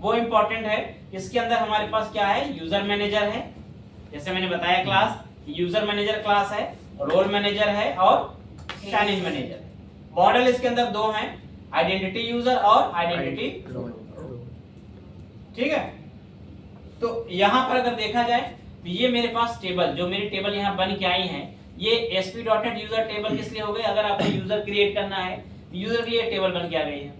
वो इंपॉर्टेंट है। इसके अंदर हमारे पास क्या है, यूजर मैनेजर है, जैसे मैंने बताया क्लास, यूजर मैनेजर क्लास है, रोल मैनेजर है और शाइनिंग मैनेजर है। मॉडल इसके अंदर दो हैं, आइडेंटिटी यूजर और आइडेंटिटी रोल। ठीक है, तो यहां पर अगर देखा जाए तो ये मेरे पास टेबल, जो मेरी टेबल यहाँ बन के आई है, ये ASP.NET यूजर टेबल किस लिए हो गई, अगर आपको यूजर क्रिएट करना है तो यूजर के लिए टेबल बन के आ गई है।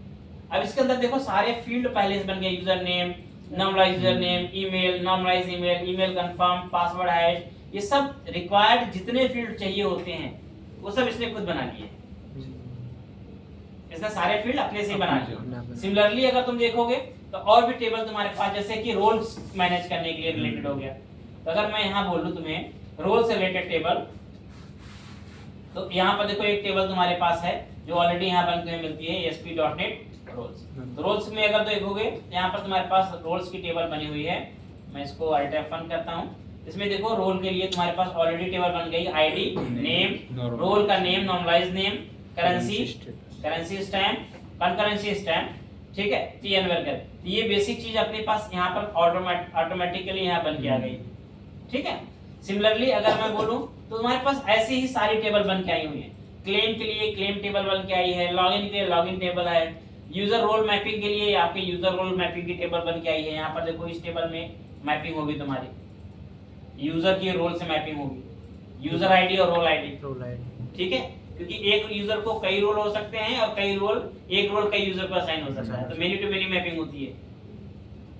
अब इसके अंदर देखो सारे फील्ड पहले से बन गए, user name, normalise user name, email, normalise email, email confirm, password hash, ये सब रिक्वायर्ड जितने फील्ड चाहिए होते हैं वो सब इसने खुद बना लिए, इसने सारे फील्ड अपने से ही बना लिए। सिमिलरली अगर तुम देखोगे तो और भी टेबल तुम्हारे पास, जैसे कि रोल्स मैनेज करने के लिए रिलेटेड हो गया, तो अगर मैं यहाँ बोलूं तुम्हें रोल से रिलेटेड टेबल, तो यहाँ पर देखो एक टेबल तुम्हारे पास है जो ऑलरेडी यहाँ बन के मिलती है, ASP.NET रोल्स। तो रोल्स में अगर देखोगे यहाँ पर तुम्हारे पास रोल्स की टेबल बनी हुई है, मैं इसको Alt F1 करता हूँ। इसमें देखो रोल के लिए तुम्हारे पास ऑलरेडी टेबल बन गई, आईडी, नेम, रोल का name, normalise name, currency stamp, concurrency stamp, ठीक है, TN वर्कर। तो ये बेसिक चीज अपने पास यहाँ पर ऑटोमेटिकली यहाँ बन के आ गई। ठीक है, सिमिलरली अगर मैं बोलूं तो तुम्हारे पास ऐसी ही सारी टेबल बन के आई हुई है। क्लेम के लिए क्लेम टेबल बन के आई है, लॉगिन के लिए लॉगिन टेबल है, यूजर रोल मैपिंग के लिए आपके यूजर रोल मैपिंग की टेबल बन के आई है। यहाँ पर देखो इस टेबल में मैपिंग होगी तुम्हारी, यूजर की रोल से मैपिंग होगी, यूजर आईडी और रोल आईडी। ठीक है, क्योंकि एक यूजर को कई रोल हो सकते हैं और कई रोल, एक रोल कई यूजर को असाइन हो सकता है, तो मेनी टू मेनी मैपिंग होती है।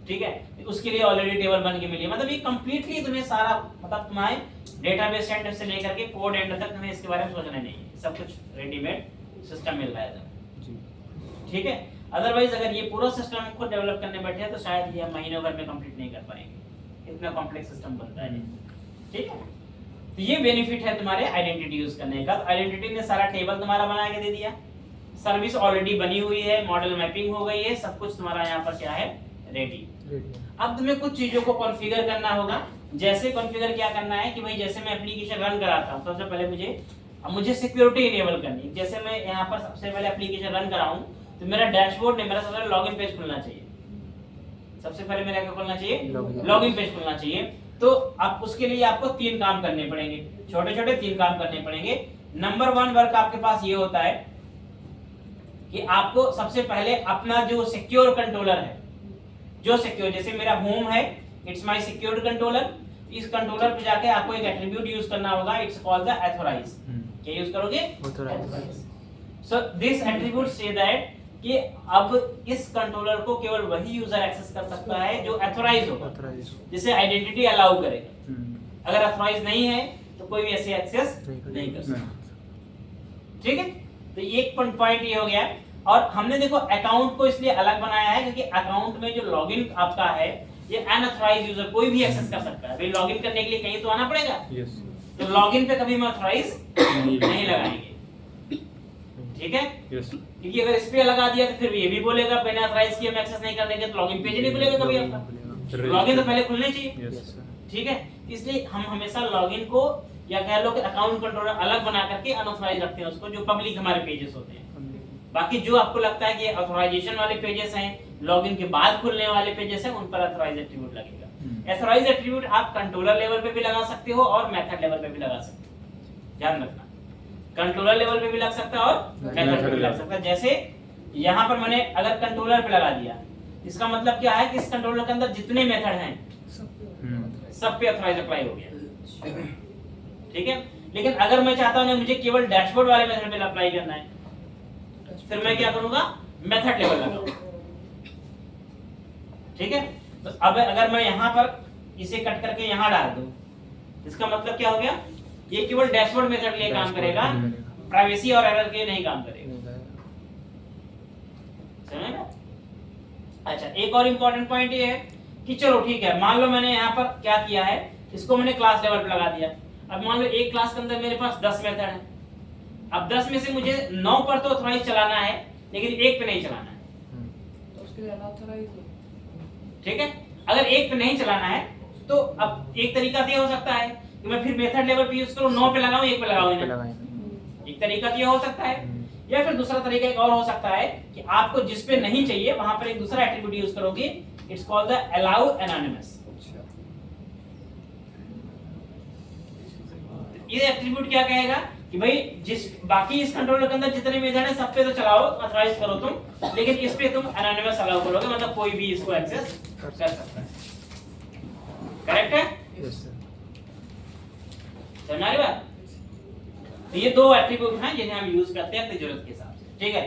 ठीक है, उसके लिए ऑलरेडी टेबल बन के मिली है। मतलब ये कंप्लीटली तुम्हें सारा, मतलब तुम्हारे डेटाबेस एंड से लेकर के कोड एंड तक तुम्हें इसके बारे में सोचना नहीं है, सब कुछ रेडीमेड सिस्टम मिल रहा है जी। ठीक है, अदरवाइज अगर ये पूरा सिस्टम खुद डेवलप करने बैठे तो शायद ये महीनों भर में कंप्लीट नहीं कर पाएंगे, इतना कॉम्प्लेक्स सिस्टम बनता है। ठीक है, तो ये बेनिफिट है तुम्हारे आइडेंटिटी यूज करने का। आइडेंटिटी ने सारा टेबल तुम्हारा बना के दे दिया, सर्विस ऑलरेडी बनी हुई है, मॉडल मैपिंग हो गई है, सब कुछ तुम्हारा यहाँ पर क्या है, रेडी। अब तुम्हें कुछ चीजों को कॉन्फ़िगर करना होगा। जैसे कॉन्फ़िगर क्या करना है कि भाई जैसे मैं एप्लीकेशन रन कराता हूँ, सबसे पहले मुझे सिक्योरिटी इनेबल करनी है। जैसे मैं यहाँ पर सबसे पहले एप्लीकेशन रन कराऊं तो मेरा डैशबोर्ड नहीं, मेरा सबसे पहले लॉगिन पेज खुलना चाहिए। सबसे पहले मेरा क्या खुलना चाहिए, लॉगिन पेज खुलना चाहिए। तो अब उसके लिए आपको 3 काम करने पड़ेंगे, छोटे छोटे 3 काम करने पड़ेंगे। नंबर 1 वर्क आपके पास ये होता है कि आपको सबसे पहले अपना जो सिक्योर कंट्रोलर है, जो सिक्योर, जैसे मेरा होम है, इट्स माय सिक्योर कंट्रोलर, इस कंट्रोलर पे जाके आपको एक एट्रीब्यूट यूज करना होगा, इट्स कॉल्ड द ऑथराइज। क्या यूज करोगे, ऑथराइज। सो दिस एट्रीब्यूट से दैट कि अब इस कंट्रोलर को केवल वही यूजर एक्सेस कर सकता है जो ऑथराइज होगा, जिसे आइडेंटिटी अलाउ करेगा। अगर ऑथराइज नहीं है तो कोई भी ऐसे एक्सेस नहीं कर सकता। ठीक है, तो एक पॉइंट ये हो गया। और हमने देखो अकाउंट को इसलिए अलग बनाया है क्योंकि अकाउंट में जो लॉगिन आपका है ये अनऑथराइज्ड यूजर कोई भी एक्सेस कर सकता है। भाई लॉगिन करने के लिए कहीं तो आना पड़ेगा, तो लॉगिन पे कभी हम ऑथराइज नहीं लगाएंगे। ठीक है, क्योंकि अगर इस पे लगा दिया तो फिर ये भी बोलेगा बिना ऑथराइज किए हम एक्सेस नहीं कर देंगे, तो लॉगिन पेज ही नहीं खुलेगा कभी आपका। लॉगिन तो पहले खुलने चाहिए। ठीक है, इसलिए हम हमेशा लॉगिन को या कह लो कि अकाउंट कंट्रोलर अलग बना करके अनऑथराइज रखते हैं उसको, जो पब्लिक हमारे पेजेस होते हैं। बाकी जो आपको लगता है कि ऑथराइजेशन वाले पेजेस हैं, लॉगिन के बाद खुलने वाले पेजेस हैं, उन पर ऑथराइज एट्रीब्यूट लगेगा। ऑथराइज एट्रीब्यूट आप कंट्रोलर लेवल पे भी लगा सकते हो और मेथड लेवल पे भी लगा सकते हो, ध्यान रखना। कंट्रोलर लेवल पे भी लग सकता है और मेथड पे भी लग सकता है। जैसे यहाँ पर मैंने अगर कंट्रोलर पे लगा दिया, इसका मतलब क्या है कि इस कंट्रोलर के अंदर जितने मेथड हैं सब पे ऑथराइज अप्लाई हो गया। ठीक है, लेकिन अगर मैं चाहता हूं मुझे केवल डैशबोर्ड वाले मेथड पे अप्लाई करना है, फिर मैं क्या करूंगा, मेथड लेवल लगाऊंगा। ठीक है, तो अब अगर मैं यहां पर इसे कट करके यहां डाल दूं, इसका मतलब क्या हो गया, ये केवल डैशबोर्ड मेथड के लिए काम करेगा, प्राइवेसी और एरर के लिए नहीं काम करेगा। समझे? अच्छा, एक और इंपॉर्टेंट पॉइंट ये है कि चलो ठीक है, मान लो मैंने यहाँ पर क्या किया है, इसको मैंने क्लास लेवल पर लगा दिया। अब मान लो एक क्लास के अंदर मेरे पास 10 मेथड है। अब 10 में से मुझे 9 पर तो ऑथराइज चलाना है, लेकिन एक पे नहीं चलाना है, तो उसके लिए अनऑथराइज। ठीक है, अगर एक पे नहीं चलाना है तो अब एक तरीका तो ये हो सकता है कि मैं फिर मेथड लेवल पे यूज करूं, 9 पे लगाऊं, एक पे लगाऊं ना। एक तरीका तो ये हो सकता है, या फिर दूसरा तरीका एक और हो सकता है कि आपको जिस पे नहीं चाहिए वहां पर एक दूसरा एट्रीब्यूट यूज करोगे, it's called the allow anonymous. ये एट्रीब्यूट क्या कहेगा कि भाई जिस बाकी इस कंट्रोलर के अंदर जितने मेथड है सब पे तो चलाओ, ऑथराइज करो तुम, लेकिन इस पे तुम एनोनिमस अलाउ करोगे, मतलब कोई भी इसको एक्सेस कर सकता है। करेक्ट है? Yes sir. समझ आ रही बात? तो ये दो एट्रीब्यूट हैं जिन्हें हम यूज करते हैं अपनी जरूरत के हिसाब से। ठीक है,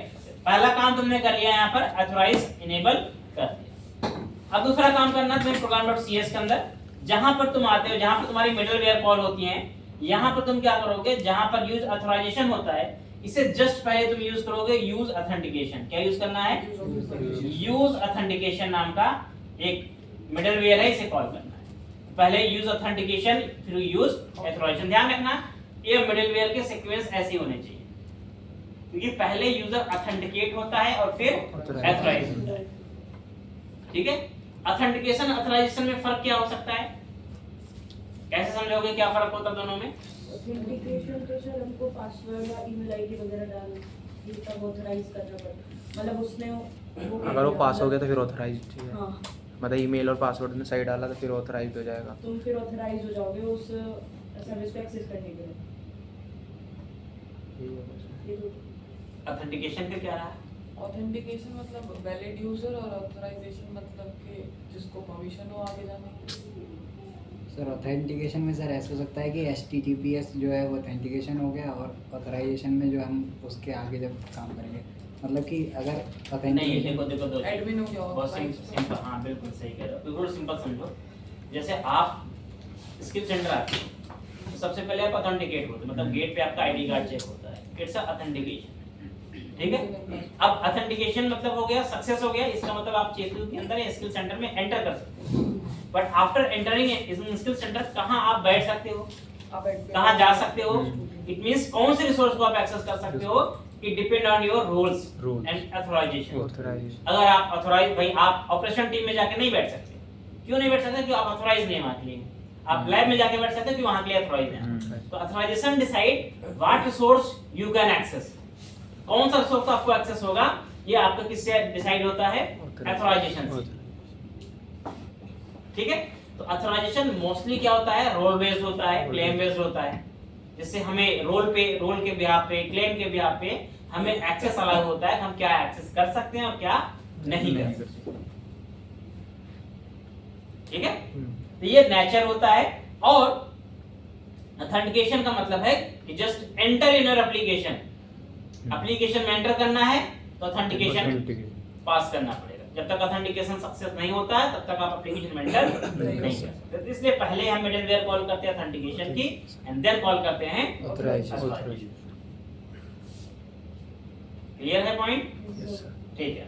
पहला काम तुमने कर लिया यहाँ पर, ऑथराइज इनेबल कर दिया। अब दूसरा काम करना तुम्हें program.cs के अंदर, जहां पर तुम आते हो, जहां पर तुम्हारी मिडलवेयर कॉल होती हैं, यहाँ पर तुम क्या करोगे, जहां पर यूज ऑथराइजेशन होता है, इसे जस्ट पहले तुम यूज करोगे यूज ऑथेंटिकेशन। क्या यूज करना है? यूज ऑथेंटिकेशन नाम का एक मिडलवेयर है, इसे कॉल करना है। पहले यूज ऑथेंटिकेशन, फिर यूज ऑथराइजेशन। ध्यान रखना ये मिडलवेयर के सीक्वेंस ऐसे होने चाहिए, क्योंकि पहले यूजर ऑथेंटिकेट होता है और फिर ऑथराइज होता है। ठीक है, ऑथेंटिकेशन ऑथराइजेशन में फर्क क्या हो सकता है, कैसे समझोगे क्या फर्क होता है दोनों में? ऑथेंटिकेशन तो सर हमको पासवर्ड या ईमेल आईडी वगैरह डाल ये तब ऑथराइज करना पड़ता, मतलब उसने वो अगर वो पास हो गया तो फिर ऑथराइज है। हाँ, मतलब ईमेल और पासवर्ड ने सही डाला तो फिर ऑथराइज हो जाएगा। तुम फिर ऑथराइज हो जाओगे उस सर्विस को एक्सेस करने के लिए। ये तो ऑथेंटिकेशन का क्या रहा? ऑथेंटिकेशन मतलब वैलिड यूजर और ऑथराइजेशन मतलब कि जिसको परमिशन हो आगे जाने की। सर ऑथेंटिकेशन में सर ऐसा हो सकता है कि HTTPS जो है वो ऑथेंटिकेशन हो गया और ऑथराइजेशन में जो हम उसके आगे जब काम करेंगे, मतलब कि अगर नहीं, ऑथेंटिकेशन देखो देखो दो एडमिन हो गया, बहुत सिंपल। हाँ बिल्कुल सही कह रहे हो, बिल्कुल सिंपल समझो। जैसे आप स्किल सेंटर आते हो तो सबसे पहले आप ऑथेंटिकेट होते हो, मतलब गेट पे आपका आईडी कार्ड चेक होता है, इट्स ऑथेंटिकेशन। ठीक है, अब ऑथेंटिकेशन मतलब हो गया, सक्सेस हो गया, इसका मतलब आप चेतू के अंदर या स्किल सेंटर में एंटर कर सकते हो। But after entering in skill centre कहां आप बैठ सकते हो, कहां जा सकते हो, इट मींस कौन से रिसोर्स को आप एक्सेस कर सकते हो, it depend on your roles and authorization. अगर आप ऑथराइज, भाई आप ऑपरेशन टीम में जाके नहीं बैठ सकते, क्यों नहीं बैठ सकते? क्योंकि आप ऑथराइज नहीं वहां के लिए। आप लैब में जाके बैठ सकते हो कि वहां के लिए ऑथराइज है। तो authorization decide what resource you can access, कौन सा रिसोर्स आपको एक्सेस होगा, ये आपका किससे डिसाइड होता है? ऑथराइजेशन से। ठीक है, तो ऑथराइजेशन मोस्टली क्या होता है? रोल बेस्ड होता है, क्लेम बेस्ड होता है, जिससे हमें रोल के बिहाफ पे, क्लेम के बिहाफ पे हमें एक्सेस अलाउ होता है, हम क्या एक्सेस कर सकते हैं और क्या नहीं कर सकते। ठीक है, तो ये नेचर होता है। और ऑथेंटिकेशन का मतलब है कि just enter in your application, application में एंटर करना है तो ऑथेंटिकेशन पास करना पड़ेगा। जब तक ऑथेंटिकेशन सक्सेस नहीं होता है तब तक आप एप्लीकेशन में एंटर नहीं कर सकते। तो इसलिए पहले हम मिडलवेयर कॉल करते हैं ऑथेंटिकेशन की, एंड देन कॉल करते हैं ऑथराइजेशन। क्लियर है पॉइंट? ठीक है,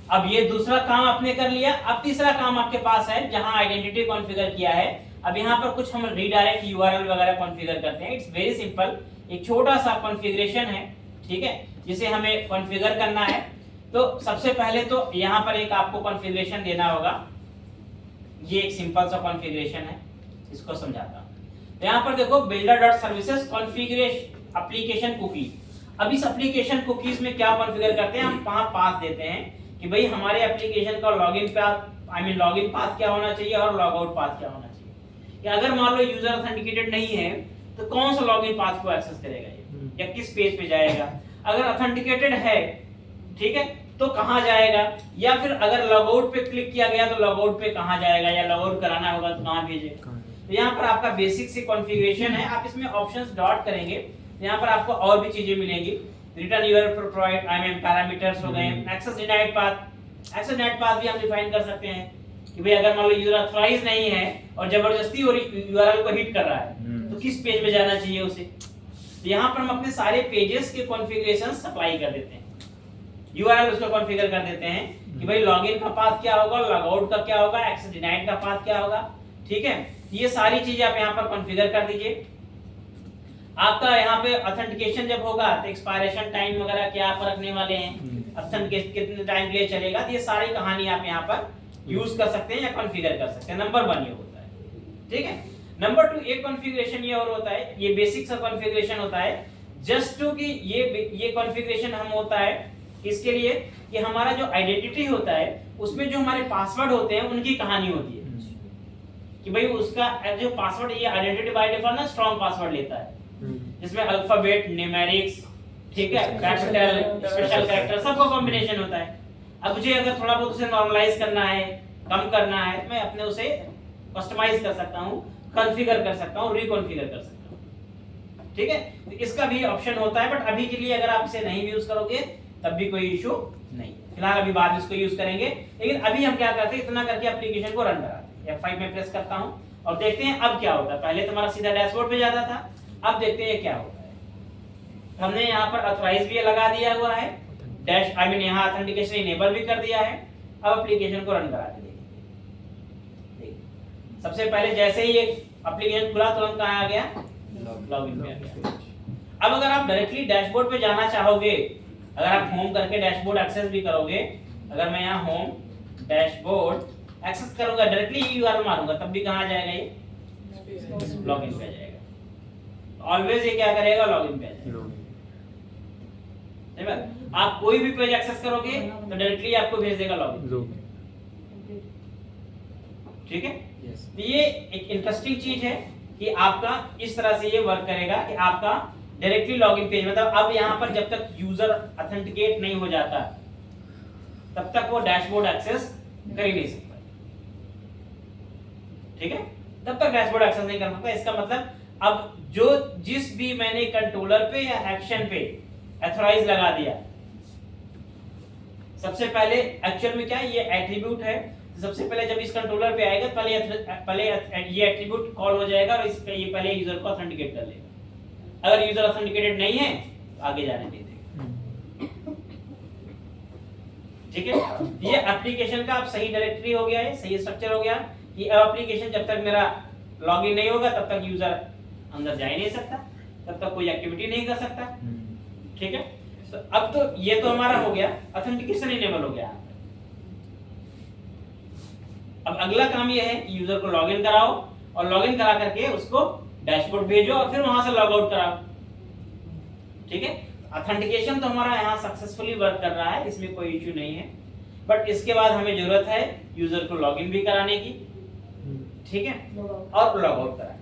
अब ये दूसरा काम आपने कर लिया। अब तीसरा काम आपके पास है, जहां आइडेंटिटी कॉन्फ़िगर किया है। अब यहाँ पर कुछ हम रीडायरेक्ट यूआरएल वगैरह कॉन्फ़िगर करते हैं। इट्स वेरी सिंपल, एक छोटा सा कॉन्फ़िगरेशन है, ठीक है, जिसे हमें कॉन्फ़िगर करना है। तो सबसे पहले तो यहाँ पर एक आपको कॉन्फ़िगरेशन देना होगा। ये एक सिंपल सा कॉन्फ़िगरेशन है, इसको समझाता हूँ। तो यहाँ पर देखो, builder.services कॉन्फ़िगरेशन एप्लीकेशन कुकी। अब इस एप्लीकेशन कुकीज में क्या कॉन्फ़िगर करते हैं, हम वहां पास देते हैं कि भाई हमारे एप्लीकेशन का लॉगिन पाथ, लॉगिन पाथ क्या होना चाहिए और लॉग आउट पाथ क्या होना चाहिए। कि अगर मान लो यूजर ऑथेंटिकेटेड नहीं है तो कौन सा लॉगिन पाथ को एक्सेस करेगा ये, या किस पेज पे जाएगा। अगर ऑथेंटिकेटेड है, ठीक है, तो कहां जाएगा, या फिर अगर लॉग आउट पे क्लिक किया गया तो लॉग आउट पे कहां जाएगा, या लॉग आउट कराना होगा तो कहां भेजेगा। तो यहाँ पर आपका बेसिक सी कॉन्फ़िगरेशन है। आप इसमें ऑप्शंस डॉट करेंगे, यहाँ पर आपको और भी चीजें मिलेंगी। रिटर्न यूर प्रोवाइड पैरामीटर्स हो गए, access denied path. Access denied path भी हम डिफाइन कर सकते हैं कि भाई अगर मान लो यूजर ऑथराइज नहीं है और जबरदस्ती और यूआरएल को हिट कर रहा है तो किस पेज पे जाना चाहिए उसे। तो यहाँ पर हम अपने सारे पेजेस के कॉन्फ़िगरेशन सप्लाई कर देते हैं, यूआरएल उसको कॉन्फ़िगर कर देते हैं कि भाई लॉगिन का पाथ क्या होगा, लॉग आउट का क्या होगा, एक्सेस डिनाइड का पाथ क्या होगा। ठीक है, ये सारी चीजें आप यहाँ पर कॉन्फ़िगर कर दीजिए। आपका यहाँ पे ऑथेंटिकेशन जब होगा तो एक्सपायरेशन टाइम वगैरह क्या आप रखने वाले हैं, ऑथेंटिकेशन कितने टाइम के लिए चलेगा, तो ये सारी कहानी आप यहाँ पर यूज कर सकते हैं या कॉन्फ़िगर कर सकते हैं। नंबर 1 ये होता है। ठीक है, नंबर 2 एक कॉन्फ़िगरेशन ये और होता है, ये बेसिक सा कॉन्फ़िगरेशन होता है जस्ट टू कि ये कॉन्फ़िगरेशन हम होता है इसके लिए कि हमारा जो आइडेंटिटी होता है उसमें जो हमारे पासवर्ड होते हैं उनकी कहानी होती है कि भाई उसका जो पासवर्ड, ये आइडेंटिटी बाय डिफॉल्ट ना स्ट्रॉन्ग पासवर्ड लेता है जिसमें अल्फाबेट, न्यूमेरिक्स, ठीक है, कैपिटल, स्पेशल कैरेक्टर, सबका कॉम्बिनेशन होता है। अब मुझे अगर थोड़ा बहुत उसे नॉर्मलाइज करना है, कम करना है, मैं अपने उसे कस्टमाइज कर सकता हूँ, कॉन्फ़िगर कर सकता हूँ, रिकॉन्फ़िगर कर सकता हूँ, ठीक है। तो इसका भी ऑप्शन होता है, बट अभी के लिए अगर आप इसे नहीं यूज करोगे तब भी कोई इशू नहीं। फिलहाल अभी बाद में इसको यूज करेंगे, लेकिन अभी हम क्या करते हैं, इतना करके एप्लीकेशन को रन कराते हैं। F5 में प्रेस करता हूं और देखते हैं अब क्या होता है। पहले तुम्हारा सीधा डैशबोर्ड पे जाता था, अब देखते हैं क्या होता है। हमने यहाँ पर ऑथराइज भी लगा दिया हुआ है, डैश आई मीन यहाँ ऑथेंटिकेशन इनेबल भी कर दिया है। अब एप्लीकेशन को रन करा के देखिए। सबसे पहले जैसे ही ये एप्लीकेशन खुला तुरंत कहाँ आ गया, लॉगिन पे आ गया। अब अगर आप डायरेक्टली डैशबोर्ड पे जाना चाहोगे, अगर आप होम करके डैशबोर्ड एक्सेस भी करोगे, अगर मैं यहाँ होम डैशबोर्ड एक्सेस करूंगा, डायरेक्टली यूआरएल मारूंगा, तब भी कहाँ जाएगा, ये लॉगिन पे आ जाएगा। ऑलवेज ये क्या करेगा, लॉगिन पे आ जाएगा। आप कोई भी पेज एक्सेस करोगे तो डायरेक्टली आपको भेज देगा लॉगिन, ठीक है। तो ये एक इंटरेस्टिंग चीज है कि आपका इस तरह से ये वर्क करेगा कि आपका डायरेक्टली लॉगिन पेज, मतलब अब यहाँ पर जब तक यूजर ऑथेंटिकेट नहीं हो जाता तब तक वो डैशबोर्ड एक्सेस कर ही नहीं सकता, ठीक है। तब तक डैशबोर्ड एक्सेस नहीं कर सकता। इसका मतलब अब जो जिस भी मैंने कंट्रोलर पे या एक्शन पे ऑथराइज लगा दिया, सबसे पहले एक्चुअल में क्या है, ये एट्रीब्यूट है। सबसे पहले जब इस कंट्रोलर पे आएगा पहले ये एट्रीब्यूट कॉल हो जाएगा और इस पे ये पहले यूजर को ऑथेंटिकेट कर लेगा। अगर यूजर ऑथेंटिकेटेड नहीं है तो आगे जाने नहीं देगा, ठीक है। ये एप्लीकेशन का अब सही डायरेक्टरी हो गया है, सही स्ट्रक्चर हो गया कि अब एप्लीकेशन जब तक मेरा लॉगिन नहीं होगा तब तक यूजर अंदर जा ही नहीं सकता, तब तक कोई एक्टिविटी नहीं कर सकता, ठीक है। तो अब तो ये तो हमारा हो गया, ऑथेंटिकेशन इनेबल हो गया। अब अगला काम ये है कि यूजर को लॉगिन कराओ और लॉगिन करा करके उसको डैशबोर्ड भेजो और फिर वहां से लॉग आउट कराओ, ठीक है। ऑथेंटिकेशन तो हमारा यहाँ सक्सेसफुली वर्क कर रहा है, इसमें कोई इश्यू नहीं है। बट इसके बाद हमें जरूरत है यूजर को लॉगिन भी कराने की, ठीक है, और लॉग आउट कराने।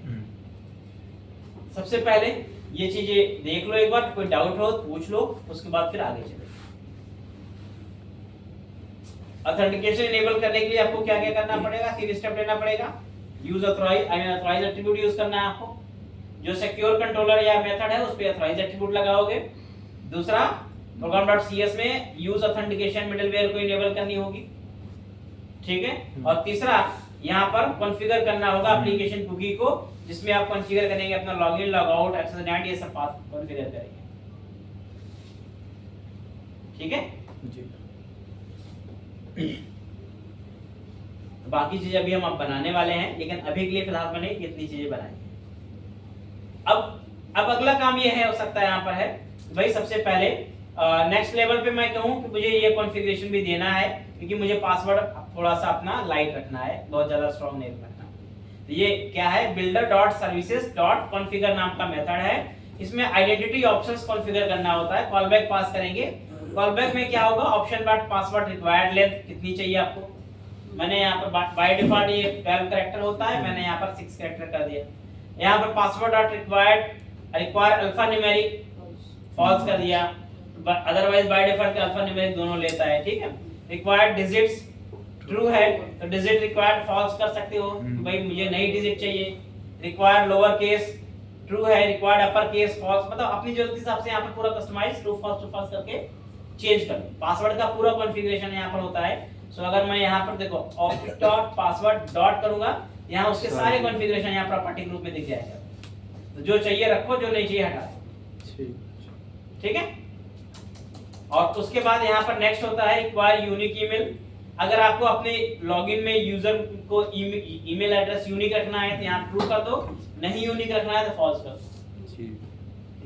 सबसे पहले ये चीजें देख लो एक बार, कोई डाउट हो तो पूछ लो, उसके बाद फिर आगे चले। ऑथेंटिकेशन इनेबल करने के लिए आपको क्या क्या करना पड़ेगा, 3 स्टेप लेना पड़ेगा। Use authorize I mean authorize attribute use करना है आपको। जो सिक्योर कंट्रोलर या मेथड है उस पे ऑथराइज एट्रीब्यूट लगाओगे। दूसरा program.cs में यूज ऑथेंटिकेशन मिडलवेयर को इनेबल करनी होगी, ठीक है। और तीसरा यहाँ पर कॉन्फ़िगर करना होगा एप्लीकेशन कुकी को, जिसमें आप कॉन्फ़िगर करेंगे अपना login, log out, access net, ये सब पाथ कॉन्फ़िगर करेंगे, ठीक है जी। बाकी चीजें अभी हम अब बनाने वाले हैं, लेकिन अभी के लिए फिलहाल मैंने इतनी चीजें बनाई हैं। अब अगला काम ये है, हो सकता है यहाँ पर है भाई, सबसे पहले नेक्स्ट लेवल पे मैं कहूँ कि मुझे ये कॉन्फ़िगरेशन भी देना है, क्योंकि मुझे पासवर्ड थोड़ा सा अपना लाइट रखना है, बहुत ज्यादा स्ट्रॉन्ग नहीं रखना। तो ये क्या है, builder.services.configure नाम का मेथड है। इसमें आइडेंटिटी ऑप्शंस कॉन्फ़िगर करना होता है। कॉलबैक पास करेंगे, कॉलबैक में क्या होगा, option dot password required length कितनी चाहिए आपको। मैंने यहाँ पर बाय डिफॉल्ट ये 12 कैरेक्टर होता है, मैंने यहाँ पर 6 कैरेक्टर कर दिया। यहाँ पर password dot require alpha numeric false कर दिया, otherwise by default alpha numeric दोनों लेता है, ठीक है। रिक्वायर्ड डिजिट्स ट्रू है तो डिजिट रिक्वायर्ड फॉल्स कर सकते हो, भाई मुझे नई डिजिट चाहिए। रिक्वायर्ड लोअर केस ट्रू है, रिक्वायर्ड अपर केस फॉल्स, मतलब अपनी जरूरत के हिसाब से यहाँ पर पूरा कस्टमाइज ट्रू फॉल्स करके चेंज कर लो। पासवर्ड का पूरा कॉन्फ़िगरेशन यहाँ पर होता है। सो अगर मैं यहाँ पर देखो ऑफिस डॉट पासवर्ड डॉट करूंगा, यहाँ उसके सारे कॉन्फ़िगरेशन यहाँ प्रॉपर्टी ग्रुप में दिख जाएगा। तो जो चाहिए रखो, जो नहीं चाहिए हटा दो, ठीक है। और उसके बाद यहाँ पर नेक्स्ट होता है रिक्वायर यूनिक ईमेल। अगर आपको अपने लॉगिन में यूजर को ईमेल एड्रेस यूनिक रखना है तो यहाँ ट्रू कर दो, नहीं यूनिक रखना है तो फॉल्स कर दो।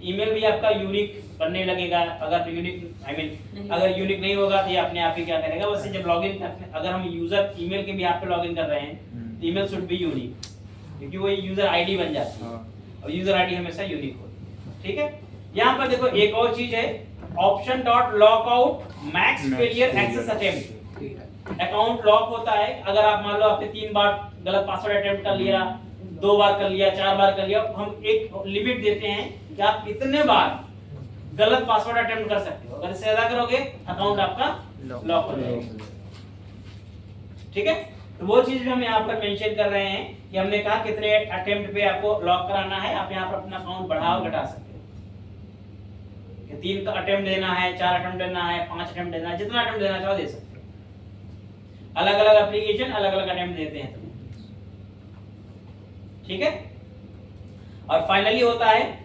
ईमेल भी आपका यूनिक बनने लगेगा। अगर यूनिक अगर यूनिक नहीं होगा तो ये अपने आप ही क्या करेगा, वैसे जब लॉगिन करते हैं, अगर हम यूजर ईमेल के भी आप पे लॉगिन कर रहे हैं तो ईमेल शुड बी यूनिक, क्योंकि वो यूजर आईडी बन जाती है और यूजर आईडी हमेशा यूनिक होती है, ठीक है। यहाँ पर देखो एक और चीज है, option dot lock out max failure access attempt. Account lock होता है अगर आप मान लो आपने 3 बार गलत पासवर्ड अटेम्प्ट कर लिया, 2 बार कर लिया, 4 बार कर लिया, हम एक लिमिट देते हैं कि आप कितने बार गलत पासवर्ड अटेम्प्ट कर सकते हो। अगर इससे ज्यादा करोगे अकाउंट आपका लॉक हो जाएगा। ठीक है, तो वो चीज भी हम यहाँ पर मेंशन कर रहे हैं कि हमने कहा कितने अटेम्प्ट पे आपको लॉक कराना है। आप यहाँ पर अपना अकाउंट बढ़ा और घटा सकते हो कि 3 का अटेम्प्ट देना है, 4 अटेम्प्ट देना है, 5 अटेम्प्ट देना है, जितना अटेम्प्ट देना चाहो दे सकते हो। अलग अलग एप्लीकेशन अलग अलग अटेम्प्ट देते हैं। ठीक है, और फाइनली होता है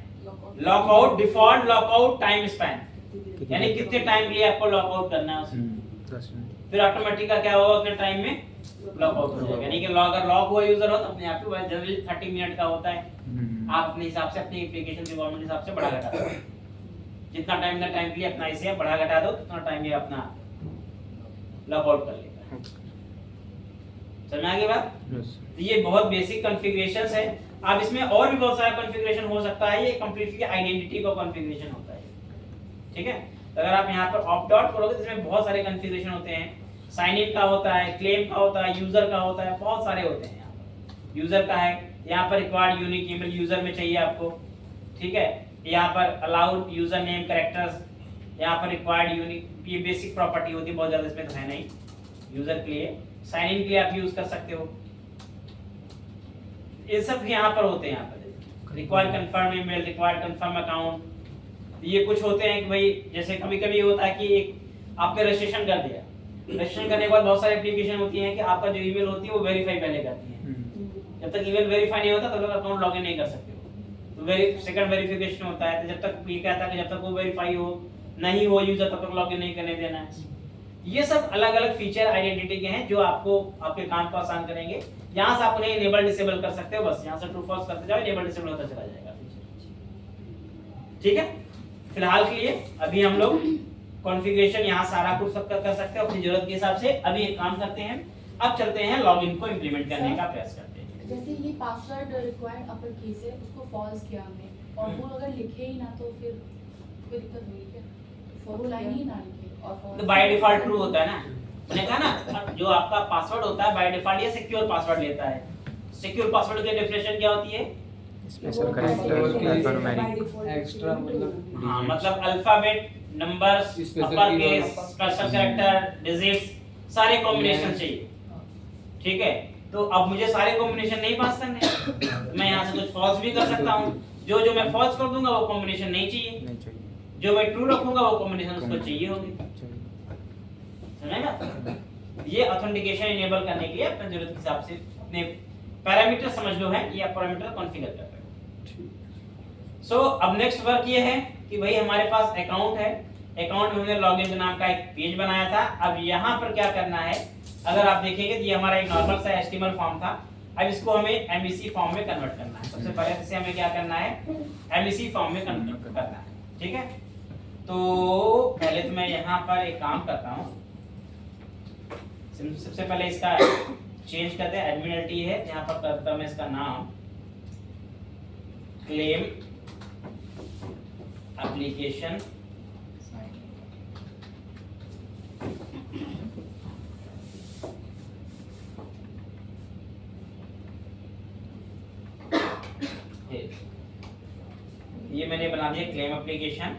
lockout default lockout time span, यानी कितने टाइम के लिए आपको लॉकआउट करना है उसमें। 10 मिनट। फिर ऑटोमेटिक का क्या होगा, उतने टाइम में लॉकआउट हो जाएगा। यानी कि अगर लॉक हुआ यूजर हो तो अपने आप ही जनरली 30 मिनट का होता है। आप अपने हिसाब से अपनी एप्लीकेशन रिक्वायरमेंट के हिसाब से बढ़ा घटा दो, जितना टाइम के लिए अपना इसे बढ़ा घटा दो उतना टाइम ये अपना लॉकआउट कर लेगा। समझ में आ गई बात? तो ये बहुत बेसिक कॉन्फ़िगरेशंस है। अब इसमें और भी बहुत सारा कॉन्फ़िगरेशन हो सकता है। ये कंप्लीटली आइडेंटिटी का कॉन्फ़िगरेशन होता है। ठीक है, तो अगर आप यहाँ पर ऑप्ट आउट करोगे तो इसमें बहुत सारे कॉन्फ़िगरेशन होते हैं। साइन इन का होता है, क्लेम का होता है, यूजर का होता है, बहुत सारे होते हैं। यहाँ पर यूजर का है, यहाँ पर रिक्वायर्ड यूनिक ईमेल यूजर में चाहिए आपको। ठीक है, यहाँ पर अलाउड यूजर नेम कैरेक्टर्स, यहाँ पर रिक्वायर्ड यूनिक, ये बेसिक प्रॉपर्टी होती है, बहुत ज्यादा इसमें तो है नहीं। यूजर के लिए, साइन इन के लिए आप यूज कर सकते हो। ये सब यहाँ पर होते हैं। यहाँ पर required confirm email, required confirm account, ये कुछ होते हैं कि भाई जैसे कभी कभी होता है कि एक आपने रजिस्ट्रेशन कर दिया, रजिस्ट्रेशन करने के बाद बहुत सारी एप्लीकेशन होती हैं कि आपका जो ईमेल होती है वो वेरीफाई पहले करती है। जब तक ईमेल वेरीफाई नहीं होता तो लोग अकाउंट लॉगिन नहीं कर सकते हो। तो सेकंड वेरिफिकेशन होता है, तो जब तक ये कहता है कि जब तक वो वेरीफाई हो नहीं हो यूजर तब तक लॉगिन नहीं करने देना है। ये सब अलग अलग फीचर आइडेंटिटी के हैं जो आपको आपके काम को आसान करेंगे। यहाँ से आप उन्हें इनेबल डिसेबल कर सकते हो, बस यहाँ से ट्रू फॉल्स करते जाओ, इनेबल डिसेबल होता चला जाएगा। ठीक है, फिलहाल के लिए अभी हम लोग कॉन्फ़िगरेशन यहाँ सारा कुछ सब कर सकते हो अपनी जरूरत के हिसाब से। अभी एक काम करते हैं, अब चलते हैं लॉगिन को इम्प्लीमेंट करने का प्रयास करते हैं। जैसे ये पासवर्ड रिक्वायर्ड अपर कीज है, उसको फॉल्स किया हमने और वो अगर लिखे ही ना तो फिर कोई दिक्कत हुई क्या? वो लाइन ही ना लिखे और तो बाय डिफॉल्ट ट्रू होता है ना। मैंने कहा ना, जो आपका पासवर्ड होता है बाय डिफॉल्ट ये सिक्योर पासवर्ड लेता है। सिक्योर पासवर्ड की डेफिनेशन क्या होती है? स्पेशल कैरेक्टर अल्फान्यूमेरिक एक्स्ट्रा मतलब हाँ, मतलब alphabet, numbers, upper case, special character, digits, सारे कॉम्बिनेशन चाहिए। ठीक है, तो अब मुझे सारे कॉम्बिनेशन नहीं पास करने, मैं यहाँ से कुछ फॉल्स भी कर सकता हूँ। जो मैं फॉल्स कर दूंगा वो कॉम्बिनेशन नहीं चाहिए, जो मैं ट्रू रखूंगा वो कॉम्बिनेशन उसको चाहिए होगी। समझेगा? ये ऑथेंटिकेशन इनेबल करने के लिए अपने जरूरत के हिसाब से अपने पैरामीटर समझ लो है, ये आप पैरामीटर कॉन्फ़िगर कर रहे हो। सो अब नेक्स्ट वर्क ये है कि भाई हमारे पास अकाउंट है, अकाउंट में हमने लॉगिन नाम का एक पेज बनाया था। अब यहाँ पर क्या करना है, अगर आप देखेंगे तो ये हमारा एक नॉर्मल सा HTML फॉर्म था। अब इसको हमें MEC फॉर्म में कन्वर्ट करना है। सबसे पहले इसे हमें क्या करना है, MEC फॉर्म में कन्वर्ट करना है। ठीक है, तो पहले तो मैं यहाँ पर एक काम करता हूँ, सबसे पहले इसका चेंज करते हैं। एडमिनिटी है, यहाँ पर करता हूँ मैं इसका नाम क्लेम एप्लीकेशन ये मैंने बना दिया claim application.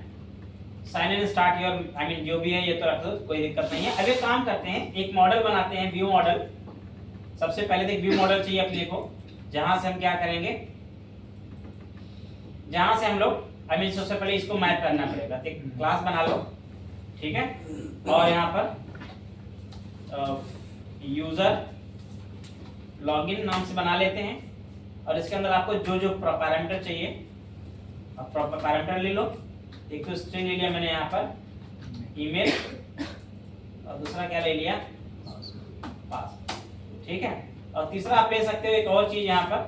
Sign in start your, I mean जो भी है ये तो रख दो, कोई दिक्कत नहीं है। अब एक काम करते हैं, एक मॉडल बनाते हैं, व्यू मॉडल। सबसे पहले तो एक व्यू मॉडल चाहिए अपने को, जहां से हम क्या करेंगे, जहां से हम लोग आई मीन सबसे पहले इसको मैप करना पड़ेगा। एक क्लास बना लो, ठीक है, और यहाँ पर यूजर लॉगिन नाम से बना लेते हैं। और इसके अंदर आपको जो जो पैरामीटर चाहिए अब प्रॉपर पैरामीटर ले लो। एक तो स्ट्रिंग ले लिया मैंने यहाँ पर ईमेल, और दूसरा क्या ले लिया, पास। ठीक है, और तीसरा आप ले सकते हो एक और चीज यहाँ पर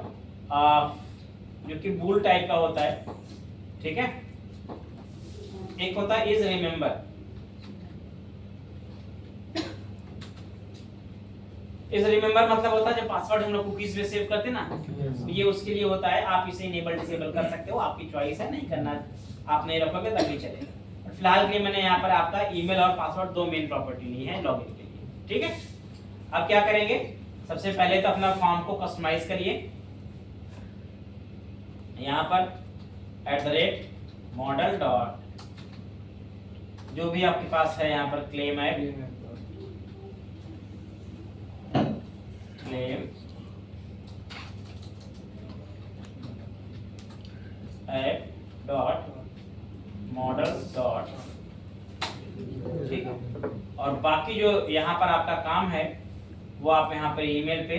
जो कि बूल टाइप का होता है। ठीक है, एक होता है इज रिमेम्बर। इज रिमेम्बर मतलब होता है जब पासवर्ड हम लोग कुकीज में सेव करते हैं ना, ये उसके लिए होता है। आप इसे इनेबल डिसेबल कर सकते हो, आपकी चॉइस है, नहीं करना आप नहीं रखोगे तभी चलेगा। फिलहाल के लिए मैंने यहाँ पर आपका ईमेल और पासवर्ड दो मेन प्रॉपर्टी ली है लॉगिन के लिए, ठीक है। अब क्या करेंगे, सबसे पहले तो अपना फॉर्म को कस्टमाइज करिए। यहाँ पर @model डॉट जो भी आपके पास है यहाँ पर claim app dot models dot, ठीक है। और बाकी जो यहाँ पर आपका काम है वो आप यहाँ पर ईमेल पे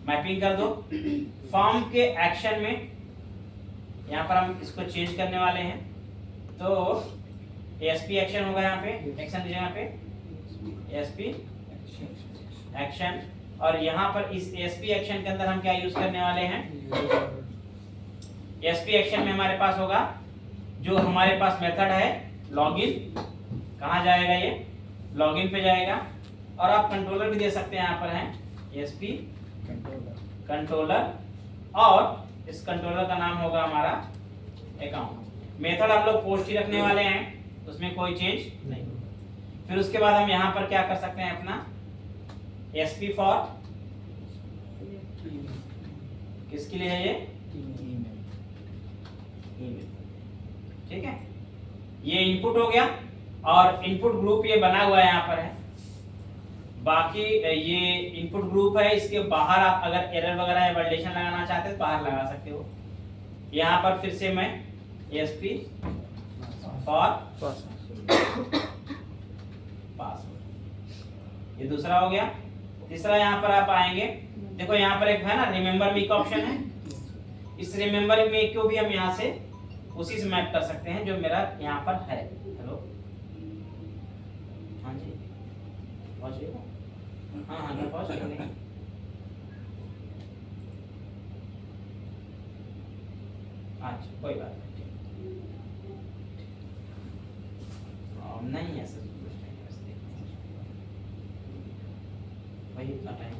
मैपिंग कर दो। फॉर्म के एक्शन में यहाँ पर हम इसको चेंज करने वाले हैं, तो ASP एक्शन होगा यहाँ पे, एक्शन की जगह पे ASP एक्शन। और यहाँ पर इस ASP एक्शन के अंदर हम क्या यूज करने वाले हैं, ASP एक्शन में हमारे पास होगा जो हमारे पास मेथड है लॉगिन, कहाँ जाएगा ये लॉगिन पे जाएगा। और आप कंट्रोलर भी दे सकते हैं, यहाँ पर है ASP कंट्रोलर, और इस कंट्रोलर का नाम होगा हमारा अकाउंट। मेथड हम लोग पोस्ट ही रखने वाले हैं, उसमें कोई चेंज नहीं। फिर उसके बाद हम यहाँ पर क्या कर सकते हैं, अपना ASP फॉर किसके लिए है ये, ईमेल, ठीक है। ये इनपुट हो गया और इनपुट ग्रुप ये बना हुआ है यहाँ पर है। बाकी ये इनपुट ग्रुप है, इसके बाहर आप अगर एरर वगैरह या वैलिडेशन लगाना चाहते हैं तो बाहर लगा सकते हो। यहाँ पर फिर से मैं ASP फॉर पासवर्ड, ये दूसरा हो गया। तीसरा यहाँ पर आप आएंगे, देखो यहाँ पर एक है ना रिमेंबर मी का ऑप्शन है, इस रिमेंबर मी को भी हम यहाँ से उसी से मैप कर सकते हैं जो मेरा यहाँ पर है। हेलो, हाँ जी पहुँचिएगा, हाँ हाँ मैं पहुँच गया। अच्छा कोई बात नहीं, ऐसा कुछ नहीं है, वही इतना टाइम।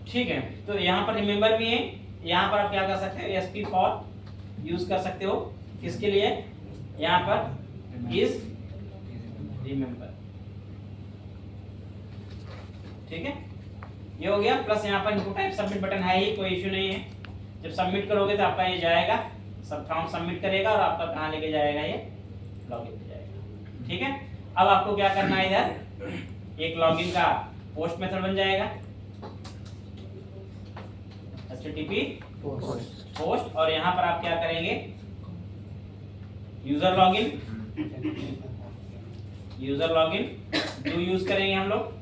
ठीक है, तो यहाँ पर रिमेंबर भी है, यहाँ पर आप क्या कर सकते हैं, ASP फॉर यूज कर सकते हो, किसके लिए, यहाँ पर इज रिमेंबर, ठीक है। ये हो गया। प्लस यहाँ पर इनपुट टाइप सबमिट बटन है ही, कोई इश्यू नहीं है। जब सबमिट करोगे तो आपका ये जाएगा, सब काम सबमिट करेगा और आपका कहाँ लेके जाएगा, ये लॉगिन पे जाएगा, ठीक है। अब आपको क्या करना है, इधर एक लॉगिन का पोस्ट मेथड बन जाएगा, HTTP पोस्ट, और यहाँ पर आप क्या करेंगे, यूजर लॉगिन जो यूज करेंगे हम लोग,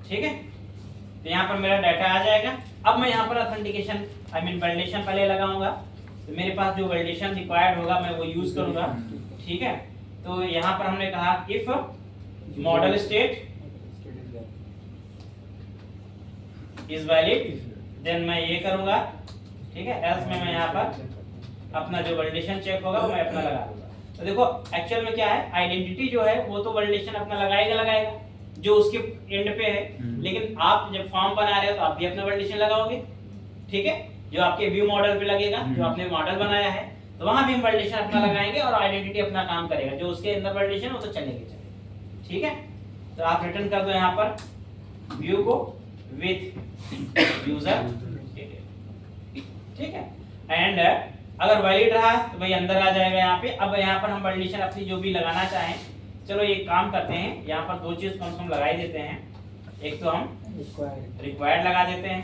ठीक है। तो यहाँ पर मेरा डाटा आ जाएगा। अब मैं यहाँ पर ऑथेंटिकेशन वैलिडेशन पहले लगाऊंगा, तो मेरे पास जो वैलिडेशन रिक्वायर्ड होगा मैं वो यूज करूंगा, ठीक है। तो यहाँ पर हमने कहा if model state is valid, then मैं ये करूंगा, ठीक है। एल्स में मैं यहाँ पर अपना जो वैलिडेशन चेक होगा वो मैं अपना लगा दूंगा। तो देखो एक्चुअल में क्या है, आइडेंटिटी जो है वो तो वैलिडेशन अपना लगाएगा जो उसके एंड पे है, लेकिन आप जब फॉर्म बना रहे हो तो आप भी अपना वैलिडेशन लगाओगे, ठीक है। जो आपके व्यू मॉडल पे लगेगा, जो आपने मॉडल बनाया है, तो वहां भी हम वैलिडेशन अपना लगाएंगे और आइडेंटिटी अपना काम करेगा, जो उसके अंदर वैलिडेशन वो तो चलेगा, ठीक है। तो आप रिटर्न कर दो यहाँ पर व्यू को विथ यूजर डिटेल, ठीक है। एंड अगर वैलिड रहा तो भाई अंदर आ जाएगा यहाँ पे। अब यहाँ पर हम वैलिडेशन अपनी जो भी लगाना चाहें, चलो ये काम करते हैं, यहाँ पर दो चीज कम से कम लगा ही देते हैं। एक तो हम रिक्वायर्ड लगा देते हैं,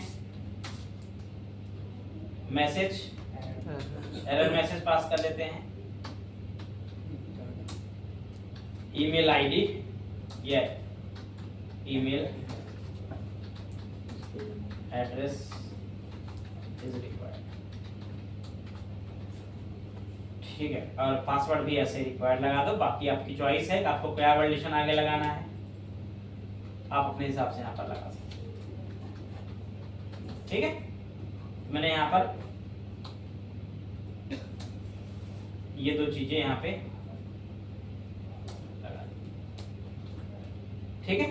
मैसेज एरर मैसेज पास कर देते हैं, ईमेल आईडी या ईमेल एड्रेस इज रिक्वायर्ड, ठीक है। और पासवर्ड भी ऐसे रिक्वायर्ड लगा दो। बाकी आपकी चॉइस है कि आपको क्या वैलिडेशन आगे लगाना है, आप अपने हिसाब से यहाँ पर लगा सकते हैं, ठीक है। मैंने यहाँ पर ये दो चीजें यहाँ पे लगा दी, ठीक है।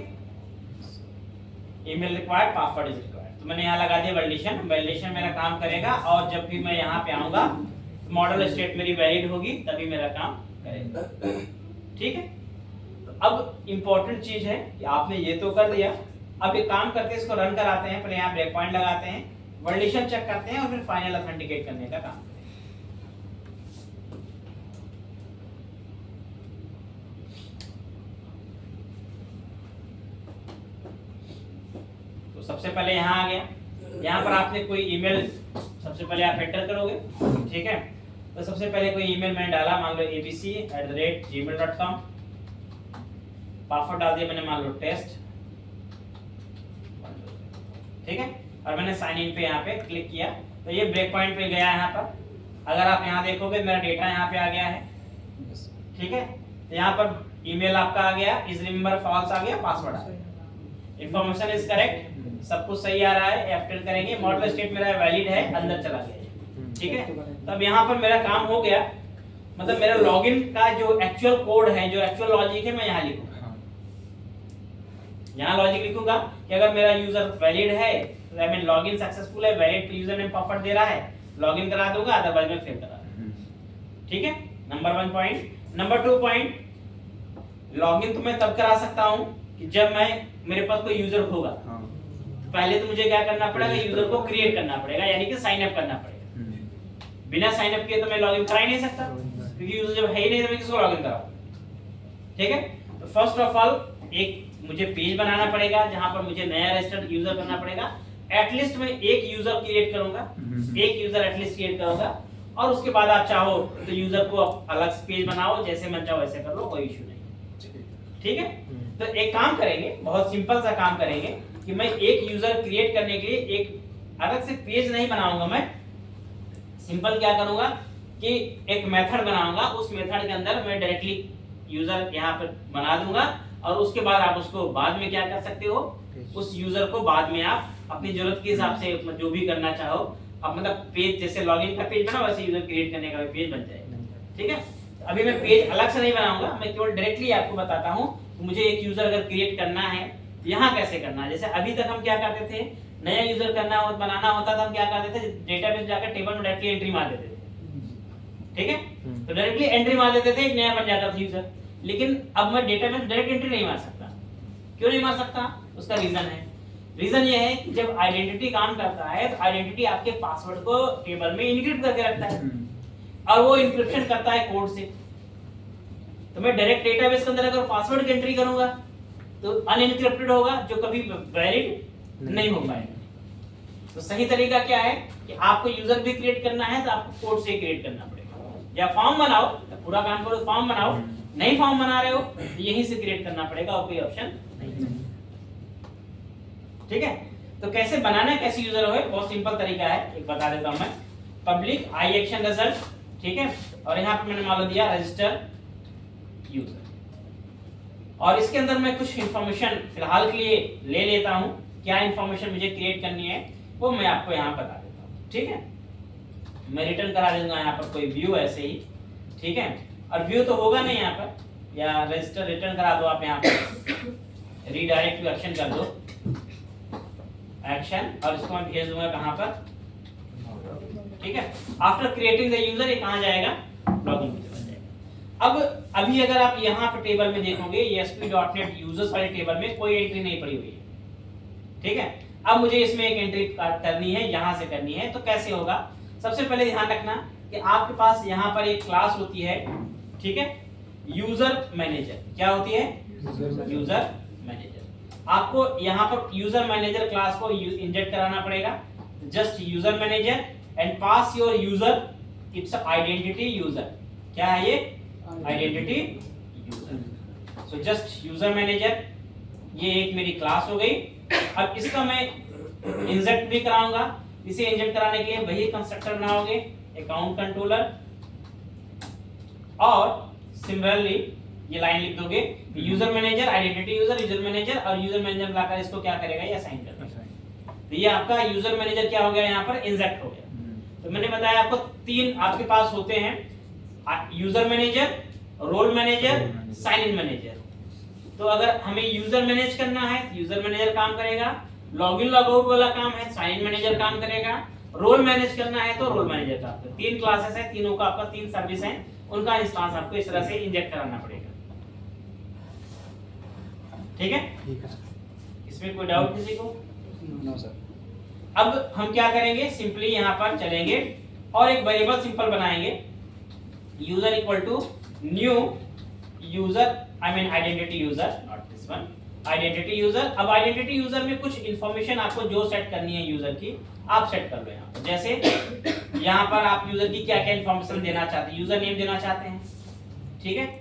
Email required, password is required, तो मैंने यहाँ लगा दिया वैलिडेशन। वैलिडेशन मेरा काम करेगा और जब भी मैं यहाँ पे आऊंगा मॉडल स्टेट मेरी वैलिड होगी तभी मेरा काम करेगा। ठीक है, तो अब इम्पोर्टेंट चीज है कि आपने ये तो कर दिया। अब एक काम करते हैं, इसको रन कराते हैं, पहले यहाँ ब्रेक पॉइंट लगाते हैं, वैलिडेशन चेक करते हैं और फिर फाइनल ऑथेंटिकेट करने का काम। तो सबसे पहले यहाँ आ गया, यहाँ पर आपने कोई ईमेल सबसे पहले आप एंटर करोगे। ठीक है, तो सबसे पहले कोई ईमेल मैंने डाला, मान लो abc@gmail.com, पासवर्ड डाल दिया मैंने, मान लो टेस्ट। ठीक है, और मैंने साइन इन पे यहाँ पे क्लिक किया तो ये ब्रेक पॉइंट पे गया। यहाँ पर अगर आप यहाँ देखोगे मेरा डेटा यहाँ पे आ गया है। ठीक है, तो यहाँ पर ईमेल आपका आ गया, इज रिमेंबर फॉल्स आ गया, पासवर्ड आ गया, इंफॉर्मेशन इज करेक्ट, सब कुछ सही आ रहा है। एफटेल करेंगे, मॉडल स्टेट मेरा वैलिड है, अंदर चला गया। ठीक है, तो अब यहाँ पर मेरा काम हो गया, मतलब मेरा लॉगिन का जो एक्चुअल कोड है, जो एक्चुअल लॉजिक है, मैं यहाँ लिखूंगा। यहाँ लॉजिक लिखूंगा कि अगर मेरा यूजर वैलिड है, आई मीन लॉगिन सक्सेसफुल है, वैलिड यूजर नेम पासवर्ड दे रहा है, लॉगिन करा दूंगा, अदरवाइज मैं फेल करा दूंगा। ठीक है, number 1 point. Number 2 point, login तो मैं तब करा सकता हूँ कि जब मेरे पास कोई यूजर होगा। पहले तो मुझे क्या करना पड़ेगा, यूजर को क्रिएट करना पड़ेगा, यानी कि साइन अप करना पड़ेगा। बिना साइन अप किए तो मैं लॉगिन करा ही नहीं सकता, क्योंकि यूजर जब है ही नहीं तो मैं किसको लॉगिन कराऊं। ठीक है, तो फर्स्ट ऑफ ऑल एक मुझे पेज बनाना पड़ेगा जहां पर मुझे नया रजिस्टर्ड यूजर करना पड़ेगा। एटलीस्ट मैं एक यूजर क्रिएट करूंगा, एक यूजर एटलीस्ट क्रिएट करूंगा, और उसके बाद आप चाहो तो यूजर को अलग से पेज बनाओ, जैसे मन चाहो वैसे कर लो, कोई इशू नहीं। ठीक है, तो एक काम करेंगे, बहुत सिंपल सा काम करेंगे कि मैं एक यूजर क्रिएट करने के लिए एक अलग से पेज नहीं बनाऊंगा। मैं सिंपल क्या करूंगा कि एक मेथड बनाऊंगा, उस मेथड के अंदर मैं डायरेक्टली यूजर यहाँ पर बना दूंगा, और उसके बाद आप उसको बाद में क्या कर सकते हो, उस यूजर को बाद में आप अपनी जरूरत के हिसाब से जो भी करना चाहो, अब मतलब पेज जैसे लॉगिन का पेज बना वैसे यूजर क्रिएट करने का भी पेज बन जाएगा। ठीक है, अभी मैं पेज अलग से नहीं बनाऊंगा, मैं केवल डायरेक्टली आपको बताता हूँ मुझे एक यूजर अगर क्रिएट करना है यहाँ कैसे करना है। जैसे अभी तक हम क्या करते थे, नया यूजर बनाना होता था, हम क्या करते थे, डेटाबेस जाकर टेबल में डायरेक्टली एंट्री मार देते थे। ठीक है, तो डायरेक्टली एंट्री मार देते थे, एक नया बन जाता था यूजर। लेकिन अब मैं डेटाबेस डायरेक्ट एंट्री नहीं मार सकता। क्यों नहीं मार सकता? उसका रीजन है। रीजन ये है कि जब आइडेंटिटी काम करता है तो आइडेंटिटी आपके पासवर्ड को टेबल में इनक्रिप्ट करके रखता है, और वो इंक्रिप्शन करता है कोड से। तो मैं डायरेक्ट डेटाबेस के अंदर अगर पासवर्ड की एंट्री करूंगा तो अनइनक्रिप्टेड होगा, जो कभी वैलिड नहीं हो पाएगा। तो सही तरीका क्या है कि आपको यूजर भी क्रिएट करना है तो आपको कोड से क्रिएट करना पड़ेगा। या फॉर्म बनाओ, पूरा काम करो, फॉर्म बनाओ, नहीं फॉर्म बना रहे हो तो यहीं से क्रिएट करना पड़ेगा, और कोई ऑप्शन नहीं। ठीक है, तो कैसे बनाना है, कैसे यूजर हो, बहुत सिंपल तरीका है, एक बता देता हूं मैं। पब्लिक आई एक्शन रिजल्ट, ठीक है, और यहाँ पे मैंने मान लो दिया रजिस्टर यूजर, और इसके अंदर मैं कुछ इंफॉर्मेशन फिलहाल के लिए ले लेता हूं। क्या इंफॉर्मेशन मुझे क्रिएट करनी है वो मैं आपको यहाँ बता देता हूँ। ठीक है, मैं रिटर्न करा दूंगा यहाँ पर कोई व्यू ऐसे ही। ठीक है, और व्यू तो होगा नहीं यहाँ पर, या रजिस्टर रिटर्न करा दो आप, यहाँ पर रीडायरेक्ट टू एक्शन कर दो, एक्शन, और इसको मैं भेज दूंगा कहाँ पर। ठीक है, आफ्टर क्रिएटिंग द यूजर ये कहाँ जाएगा, लॉगिन पे चला जाएगा। अब अभी अगर आप यहाँ पर टेबल में देखोगे, ये ASP.NET यूजर्स वाले टेबल में कोई एंट्री नहीं पड़ी हुई है। ठीक है, अब मुझे इसमें एक एंट्री करनी है, यहाँ से करनी है, तो कैसे होगा। सबसे पहले ध्यान रखना कि आपके पास यहाँ पर एक क्लास होती है, ठीक है, यूजर मैनेजर। क्या होती है, यूजर मैनेजर। आपको यहाँ पर यूजर मैनेजर क्लास को इंजेक्ट कराना पड़ेगा। Just user manager and pass your user, it's identity user. क्या है ये, identity user. So just user manager, ये एक मेरी क्लास हो गई। अब इसका मैं इंजेक्ट भी कराऊंगा। इसे इंजेक्ट कराने के लिए वही कंस्ट्रक्टर बनाओगे, अकाउंट कंट्रोलर, और सिमिलरली ये लाइन लिख दोगे, user manager, identity user, user manager, और यूजर मैनेजर लाकर इसको क्या करेगा, ये असाइन कर देगा। तो ये आपका यूजर मैनेजर क्या हो गया, यहाँ पर इंजेक्ट हो गया। तो मैंने बताया आपको तीन आपके पास होते हैं, user manager, role manager, sign in manager. तो अगर हमें यूजर मैनेज करना है, यूजर मैनेजर काम करेगा, लॉगिन लॉगआउट वाला काम है साइन मैनेजर काम करेगा, रोल मैनेज करना है तो रोल मैनेजर काम करेगा। 3 क्लासेस है, तीनों का आपका 3 सर्विस है, उनका इंस्टेंस आपको इस तरह से इंजेक्ट कराना पड़ेगा। ठीक है, ठीक है। इसमें कोई डाउट किसी को? No sir. अब हम क्या करेंगे, सिंपली यहाँ पर चलेंगे और एक वेरिएबल सिंपल बनाएंगे, user equal to new user, I mean identity user, not this one, identity user. अब आइडेंटिटी यूजर में कुछ इंफॉर्मेशन आपको जो सेट करनी है यूजर की, आप सेट कर लो यहाँ पर। जैसे यहाँ पर आप यूजर की क्या क्या इंफॉर्मेशन देना चाहते हैं, यूजर नेम देना चाहते हैं, ठीक है,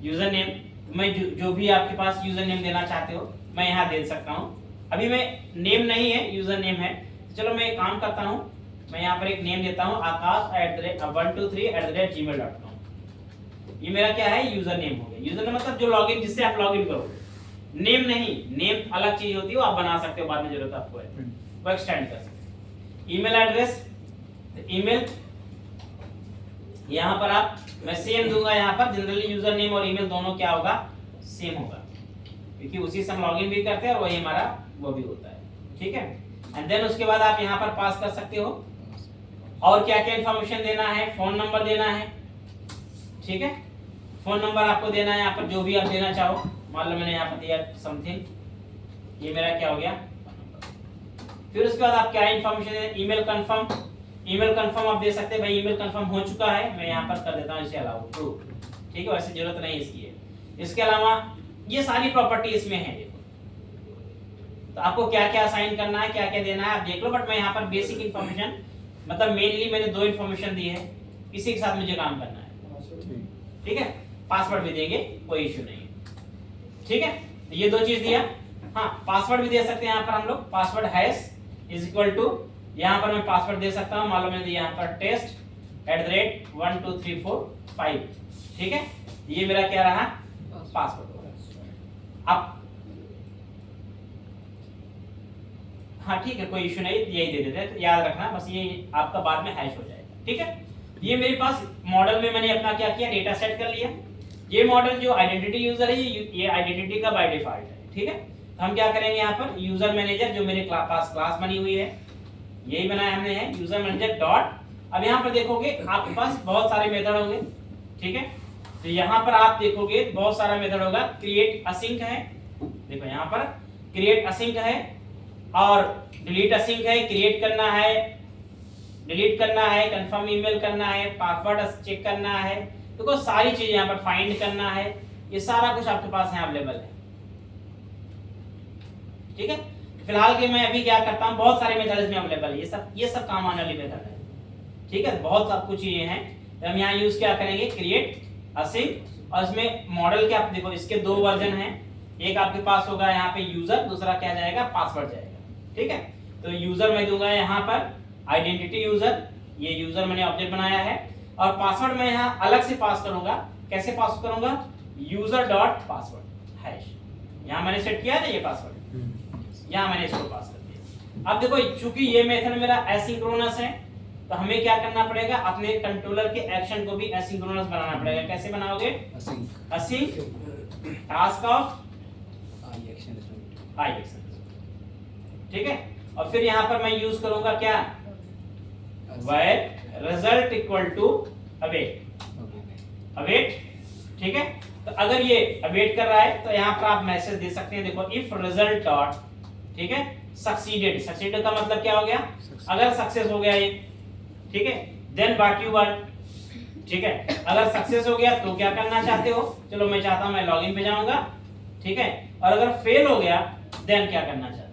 यूजर नेम मैं जो भी आपके पास यूजर नेम देना चाहते हो मैं यहाँ दे सकता हूँ। अभी मैं नेम नहीं है, यूजर नेम है, चलो मैं एक काम करता हूँ, मैं यहाँ पर एक नेम देता हूँ akash@123@gmail.com। ये मेरा क्या है, यूजर नेम हो गया। यूजर नेम मतलब जो लॉगिन, जिससे आप लॉगिन करोगे, नेम नहीं, नेम अलग चीज होती है, वो आप बना सकते हो बाद में जरूरत आपको है, वो एक्सटेंड कर सकते। ईमेल एड्रेस, ईमेल यहाँ पर आप, मैं सेम दूंगा यहाँ पर, जनरली यूजर नेम और ईमेल दोनों क्या होगा, सेम होगा, क्योंकि उसी से हम लॉगिन भी करते हैं और वही हमारा वो भी होता है। ठीक है, एंड देन उसके बाद आप यहाँ पर पास कर सकते हो और क्या क्या इंफॉर्मेशन देना है, फोन नंबर देना है, ठीक है, फोन नंबर आपको देना है यहाँ पर, जो भी आप देना चाहो। मान लो मैंने यहाँ पर दिया समथिंग, ये मेरा क्या हो गया। फिर उसके बाद आप क्या इंफॉर्मेशन है, ईमेल कंफर्म, ईमेल कंफर्म आप दे सकते हैं, भाई ईमेल कंफर्म हो चुका है, मैं यहाँ पर कर देता हूँ इसे अलाउ ट्रू, ठीक है, वैसे जरूरत नहीं इसकी है। इसके अलावा ये सारी प्रॉपर्टी इसमें है, देखो तो आपको क्या क्या असाइन करना है, क्या क्या देना है आप देख लो, बट मैं यहाँ पर बेसिक इंफॉर्मेशन, मतलब मेनली मैंने 2 इंफॉर्मेशन दी है, इसी के साथ मुझे काम करना है, ठीक है। पासवर्ड भी देंगे, कोई इशू नहीं है, ठीक है, तो ये 2 चीज दिया। हाँ, पासवर्ड भी दे सकते हैं यहाँ पर हम लोग, password hash is equal to, यहाँ पर मैं पासवर्ड दे सकता हूँ, मान लो मैंने दिया यहाँ पर test@12345, ठीक है, ये मेरा क्या रहा, पासवर्ड। अब हाँ ठीक है, कोई इशू नहीं, यही दे देते हैं, तो याद रखना बस, ये आपका बाद में हैश हो जाएगा, ठीक है। ये मेरे पास मॉडल में मैंने अपना क्या किया, डेटा सेट कर लिया। ये मॉडल जो आइडेंटिटी यूजर है, ये आइडेंटिटी का बाय डिफॉल्ट है, ठीक है। तो हम क्या करेंगे यहाँ पर, यूजर मैनेजर जो मेरे पास क्लास बनी हुई है, यही बनाया हमने है, यूजर मैनेजर डॉट। अब यहाँ पर देखोगे आपके पास बहुत सारे मेथड होंगे, ठीक है, तो यहाँ पर आप देखोगे बहुत सारा मेथड होगा। क्रिएट असिंक है, देखो यहाँ पर क्रिएट असिंक है, और डिलीट असिंक है, क्रिएट करना है, डिलीट करना है, कंफर्म ईमेल करना है, पासवर्ड चेक करना है, देखो सारी चीजें यहाँ पर फाइंड करना है, ये सारा कुछ आपके पास यहाँ अवेलेबल है, ठीक है। फिलहाल के मैं अभी क्या करता हूँ, बहुत सारे मेथड इसमें अवेलेबल है, ये सब काम आने वाली मेथड है, ठीक है, बहुत सब कुछ ये हैं। तो हम यहाँ यूज क्या करेंगे, क्रिएट असिंक, और इसमें मॉडल के आप देखो, इसके 2 वर्जन हैं, एक आपके पास होगा यहाँ पे यूजर, दूसरा क्या जाएगा, पासवर्ड जाएगा, ठीक है। तो यूजर मैं दूंगा यहाँ पर आइडेंटिटी यूजर, ये यूजर मैंने ऑब्जेक्ट बनाया है, और पासवर्ड मैं यहाँ अलग से पास करूंगा। कैसे पास करूंगा, यूजर डॉट पासवर्ड हैश, यहाँ मैंने सेट किया है ना ये पासवर्ड, यहाँ मैंने इसको पास कर दिया। अब देखो चूंकि ये मेथड मेरा एसिंक्रोनस है, तो हमें क्या करना पड़ेगा, अपने कंट्रोलर के एक्शन को भी एसिंक्रोनस बनाना पड़ेगा। कैसे बनाओगे, async task of I action, ठीक है। और फिर यहाँ पर मैं यूज करूंगा क्या, where result equal to await, await, ठीक है। तो अगर ये await कर रहा है तो यहाँ पर आप मैसेज दे सकते हैं, देखो if result dot, ठीक है, succeeded, succeeded का मतलब क्या हो गया, अगर सक्सेस हो गया ये, ठीक है, then what you want, ठीक है, अगर सक्सेस हो गया तो क्या करना चाहते हो, चलो मैं चाहता हूं मैं लॉगिन पे जाऊंगा, ठीक है, और अगर फेल हो गया देन क्या करना चाहते हो,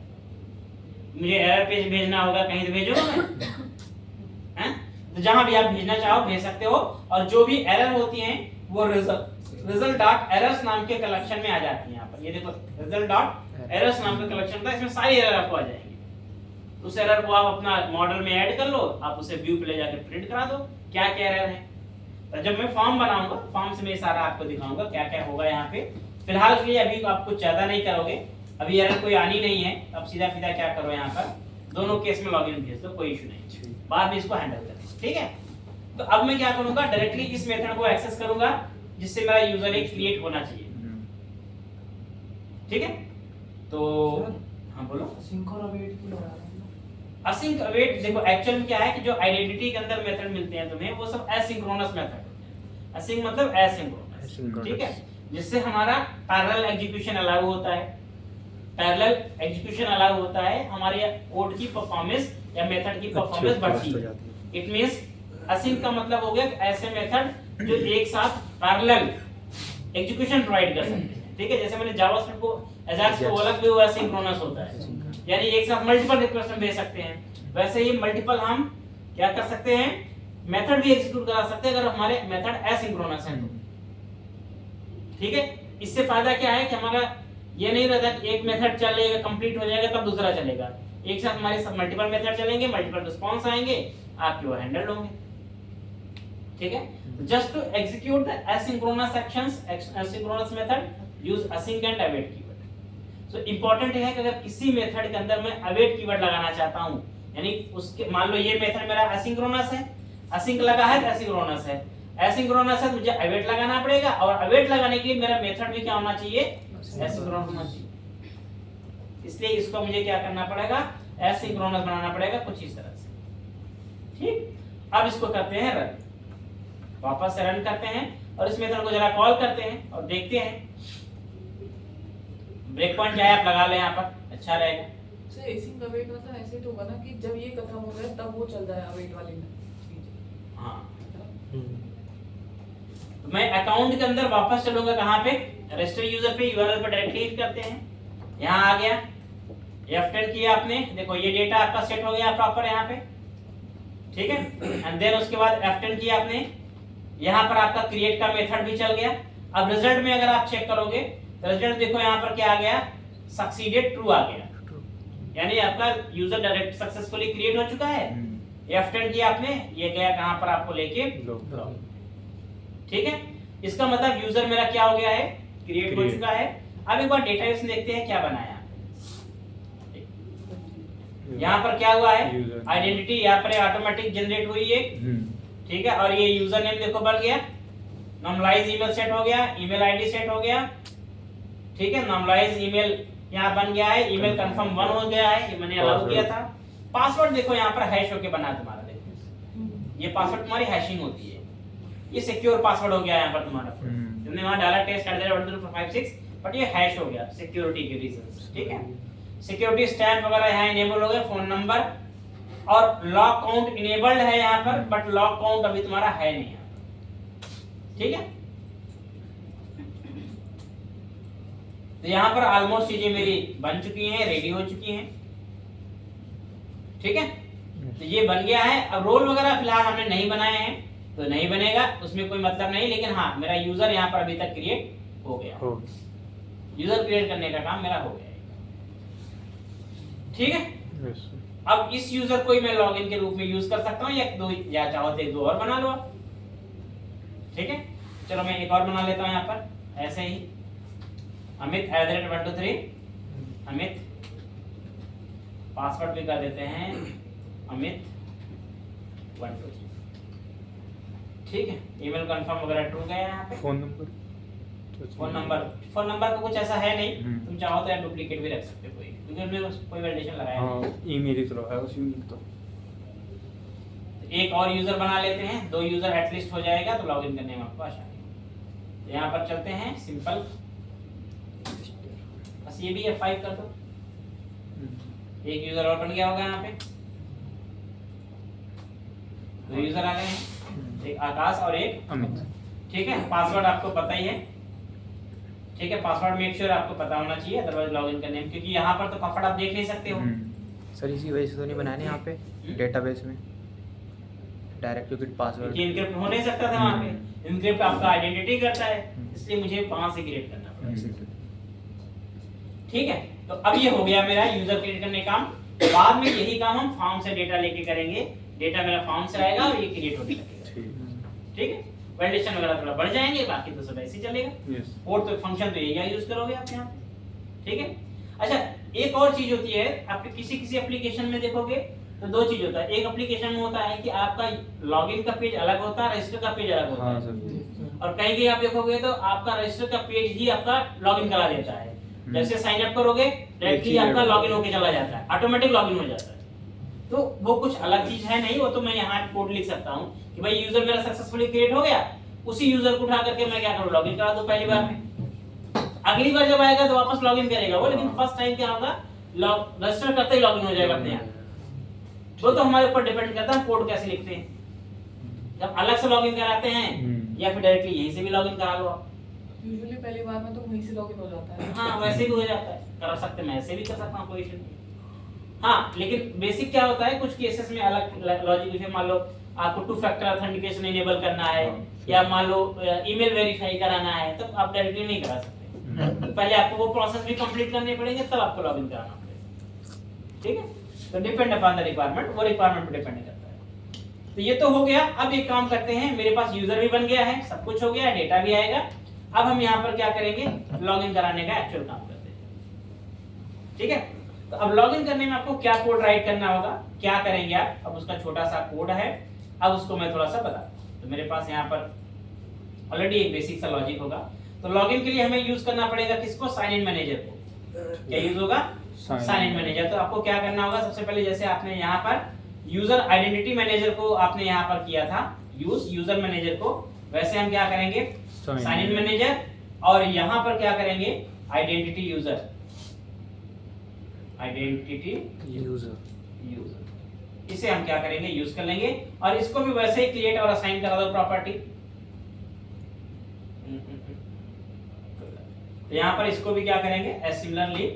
मुझे एरर पेज भेजना होगा, कहीं तो भेजो मैं, हैं, तो जहां भी आप भेजना चाहो भेज सकते हो, और जो भी एरर होती हैं वो रिजल्ट डॉट एरर्स नाम के कलेक्शन में आ जाती है। यहाँ पर ये देखो रिजल्ट डॉट एरर्स नाम का कलेक्शन था, इसमें सारी एरर आपको आ जाएंगी। उस एरर को आप अपना मॉडल में ऐड कर लो, आप उसे व्यू पे ले जाकर प्रिंट करा दो क्या क्या एरर है। तो जब मैं फॉर्म बनाऊंगा, फॉर्म से मैं सारा आपको दिखाऊंगा क्या क्या होगा यहाँ पे। फिलहाल के लिए अभी आप कुछ ज्यादा नहीं करोगे, अभी एरर कोई आनी नहीं है, अब सीधा सीधा क्या करो, यहाँ पर दोनों केस में लॉगिन भेज दो, कोई इशू नहीं, बाद में इसको हैंडल करें, ठीक है। तो अब मैं क्या करूंगा, डायरेक्टली इस मेथड को एक्सेस करूंगा जिससे मेरा यूजर एक क्रिएट होना चाहिए, ठीक है। तो हाँ बोलो। सिंक और अवेट की लगा रहे हैं असिंक अवेट देखो एक्चुअल में क्या है कि जो आइडेंटिटी के अंदर मेथड मिलते हैं तुम्हें वो सब एसिंक्रोनस मेथड होते हैं। असिंक मतलब एसिंक्रोनस, ठीक है, जिससे हमारा पैरेलल एग्जीक्यूशन अलाउ होता है। पैरेलल एग्जीक्यूशन अलाउ होता है, हमारे कोड की परफॉर्मेंस या मेथड की परफॉर्मेंस बढ़ती है। इट मींस असिंक का मतलब हो गया ऐसे मेथड जो एक साथ पैरेलल एग्जीक्यूशन प्रोवाइड कर सकते हैं, ठीक है। जैसे मैंने जावास्क्रिप्ट को अजाक्स को बोला कि वो एसिंक्रोनस होता है, यानी एक साथ मल्टीपल रिक्वेस्ट हम भेज सकते हैं। वैसे ही मल्टीपल हम क्या कर सकते हैं, मेथड भी एग्जीक्यूट करा सकते हैं अगर हमारे मेथड एसिंक्रोनस है तो, ठीक है। इससे फायदा क्या है कि हमारा ये नहीं रहता कि एक मेथड चलेगा कंप्लीट हो जाएगा तब दूसरा चलेगा। एक साथ हमारे सब मल्टीपल मेथड चलेंगे, मल्टीपल रिस्पांस आएंगे, आपके वो हैंडल होंगे, ठीक है। Just to execute the asynchronous actions, asynchronous method use async and await keyword. So important है कि अगर किसी मेथड के अंदर मैं अवेट कीवर्ड लगाना चाहता हूं, यानी उसके मान लो ये मेथड मेरा एसिंक्रोनस है, असिंक लगा है तो एसिंक्रोनस है, एसिंक्रोनस है तो मुझे अवेट लगाना पड़ेगा, और अवेट लगाने के लिए मेरा मेथड भी क्या होना चाहिए, एसिंक्रोनस होना चाहिए। इसलिए इसको मुझे क्या करना पड़ेगा, एसिंक्रोनस बनाना पड़ेगा कुछ इस तरह से, ठीक। अब इसको करते हैं रन, वापस से रन करते हैं और इस मेथड को जरा कॉल करते हैं और देखते हैं ब्रेक पॉइंट क्या है, आप लगा लें यहाँ पर, अच्छा रहेगा। सर एसिंक अवेट मतलब ऐसे तो होगा ना कि जब ये खत्म हो गया तब वो चल जाए अवेट वाली में। हाँ, तो मैं अकाउंट के अंदर वापस चलूंगा कहाँ पे, रजिस्टर यूजर पे, यूआरएल पर डायरेक्टली हिट करते हैं, यहाँ आ गया, F10 किया आपने, देखो ये डेटा आपका सेट हो गया प्रॉपर यहाँ पे, ठीक है। एंड देन उसके बाद F10 किया आपने, यहाँ पर आपका क्रिएट का मेथड भी चल गया। अब रिजल्ट में अगर आप चेक करोगे तो रिजल्ट देखो यहाँ पर क्या आ गया, सक्सीडेड ट्रू आ गया, यानी आपका यूजर डायरेक्ट सक्सेसफुली क्रिएट हो चुका है। F10 किया आपने, ये गया कहाँ पर आपको लेके लॉग, ठीक है। इसका मतलब यूजर मेरा क्या हो गया है, क्रिएट हो चुका है। अब एक बार डेटाबेस में देखते हैं क्या बनाया यहाँ पर, क्या हुआ है, आइडेंटिटी यहाँ पर ऑटोमेटिक जनरेट हुई है, ठीक है। और ये यूजर नेम देखो बन गया, नॉर्मलाइज ईमेल सेट हो गया, ईमेल आईडी सेट हो गया, ठीक है। नॉर्मलाइज ईमेल यहाँ बन गया है, ईमेल कंफर्म 1 हो गया है, ये मैंने अलाउ किया था। पासवर्ड देखो यहाँ पर हैश होके बना तुम्हारा, देखो ये पासवर्ड तुम्हारी हैशिंग होती है, ये सिक्योर पासवर्ड हो गया यहाँ पर तुम्हारा। तुमने वहाँ डाला test@12356 बट ये हैश हो गया सिक्योरिटी के रीजंस, ठीक है। सिक्योरिटी स्टैम्प वगैरह यहाँ इनेबल हो गए, फोन नंबर और लॉग काउंट इनेबल्ड है यहाँ पर, बट लॉग काउंट अभी तुम्हारा है नहीं यहाँ पर, ठीक है। तो यहाँ पर ऑलमोस्ट चीजें मेरी बन चुकी हैं, रेडी हो चुकी हैं, ठीक है। तो ये बन गया है। अब रोल वगैरह फिलहाल हमने नहीं बनाए हैं तो नहीं बनेगा, उसमें कोई मतलब नहीं, लेकिन हाँ मेरा यूजर यहाँ पर अभी तक क्रिएट हो गया, यूजर क्रिएट करने का काम मेरा हो गया, ठीक है। अब इस यूजर को ही मैं लॉगिन के रूप में यूज कर सकता हूँ, या दो, या चाहो तो 2 और बना लो, ठीक है। चलो मैं एक और बना लेता हूँ यहाँ पर ऐसे ही, अमित @123, अमित, पासवर्ड भी कर देते हैं अमित 123, ठीक है। ईमेल कंफर्म वगैरह ट्रू गया यहाँ पे। फोन नंबर का कुछ ऐसा है नहीं, तुम चाहो तो यार डुप्लीकेट भी रख सकते हो कोई, क्योंकि उसमें कोई वैलिडेशन लगाया नहीं। ईमेल ही तो है उस यूनिक तो। एक और यूजर बना लेते हैं, 2 यूजर एटलीस्ट हो जाएगा तो लॉगिन करने में आपको आसानी। तो यहाँ पर चलते हैं सिंपल, बस ये भी F5 कर दो, एक यूजर और बन गया होगा यहाँ पे, 2 यूजर आ गए हैं, एक आकाश और एक अमित, ठीक है। पासवर्ड आपको पता ही है, ठीक है। पासवर्ड मेक श्योर आपको पता होना चाहिए, अदरवाइज लॉगिन करने में, क्योंकि यहाँ पर तो पासवर्ड आप देख नहीं सकते हो। सर इसी वजह से तो नहीं बनाया ना यहाँ पे डेटाबेस में डायरेक्ट, क्योंकि पासवर्ड इनक्रिप्ट हो नहीं सकता था वहाँ पे, इनक्रिप्ट आपका आइडेंटिटी करता है, इसलिए मुझे वहाँ से क्रिएट करना पड़ा, ठीक है। तो अब ये हो गया मेरा यूजर क्रिएट करने का काम। बाद में यही काम हम फॉर्म से डेटा लेके करेंगे, डेटा मेरा फॉर्म से आएगा और ये क्रिएट होने लगेगा, ठीक है। वैलिडेशन वगैरह थोड़ा बढ़ जाएंगे, बाकी तो सब ऐसे ही चलेगा। कोड तो फंक्शन तो यही यूज करोगे आप यहाँ पे, ठीक है। अच्छा एक और चीज होती है, आपके किसी एप्लीकेशन में देखोगे तो 2 चीज होता है। एक एप्लीकेशन में होता है कि आपका लॉगिन का पेज अलग होता है, रजिस्टर का पेज अलग होता है, और कहीं आप देखोगे तो आपका रजिस्टर का पेज ही आपका लॉगिन करा देता है, जैसे साइन अप करोगे डायरेक्टली आपका लॉगिन होके चला जाता है, ऑटोमेटिक लॉगिन हो जाता है। तो वो कुछ अलग चीज है नहीं, वो तो मैं यहाँ कोड लिख सकता हूँ कि भाई यूजर मेरा सक्सेसफुली क्रिएट हो गया, उसी यूजर को उठा करके मैं क्या करूँ, लॉगिन करा दूं पहली बार में। अगली बार जब आएगा तो वापस लॉगिन करेगा वो, लेकिन फर्स्ट टाइम क्या होगा, रजिस्टर करते ही लॉगिन हो जाएगा अपने आप। वो तो हमारे ऊपर डिपेंड करता है कोड कैसे लिखते हैं, जब अलग से लॉगिन कराते हैं या फिर डायरेक्टली यहीं से भी लॉगिन करा लो आप। यूजुअली पहली बार में तो वहीं से लॉगिन हो जाता है। हाँ वैसे भी हो जाता है, कर सकते, मैं ऐसे भी कर सकता हूँ, कोई इशू नहीं। हाँ लेकिन बेसिक क्या होता है, कुछ केसेस में अलग लॉजिक, जैसे मान लो आपको 2 फैक्टर ऑथेंटिकेशन इनेबल करना है या मान लो ईमेल वेरीफाई कराना है, तब आप डायरेक्टली नहीं करा सकते, पहले आपको वो प्रोसेस भी कंप्लीट करने पड़ेंगे तब आपको लॉगिन कराना पड़ेगा। ठीक है, तो डिपेंड अपॉन द रिक्वायरमेंट, वो रिक्वायरमेंट पे डिपेंड करता है। तो ये तो हो गया। अब एक काम करते हैं, मेरे पास यूजर भी बन गया है, सब कुछ हो गया, डेटा भी आएगा। अब हम यहाँ पर क्या करेंगे, लॉगिन कराने का एक्चुअल काम करते हैं। ठीक है, तो अब लॉगिन करने में आपको क्या कोड राइट करना होगा, क्या करेंगे आप, अब उसका छोटा सा कोड है, अब उसको मैं थोड़ा सा बता। तो मेरे पास यहाँ पर ऑलरेडी एक बेसिक सा लॉजिक होगा। तो लॉगिन के लिए हमें यूज करना पड़ेगा किसको, साइन इन मैनेजर को। क्या यूज होगा, साइन इन मैनेजर। तो आपको क्या करना होगा, सबसे पहले जैसे आपने यहाँ पर यूजर आइडेंटिटी मैनेजर को आपने यहाँ पर किया था यूज, यूजर मैनेजर को, वैसे हम क्या करेंगे, साइन इन मैनेजर, और यहाँ पर क्या करेंगे, आइडेंटिटी यूजर, आइडेंटिटी यूजर, इसे हम क्या करेंगे, यूज कर लेंगे। और इसको भी वैसे ही क्रिएट और असाइन करा दो प्रॉपर्टी। तो यहाँ पर इसको भी क्या करेंगे, as similarly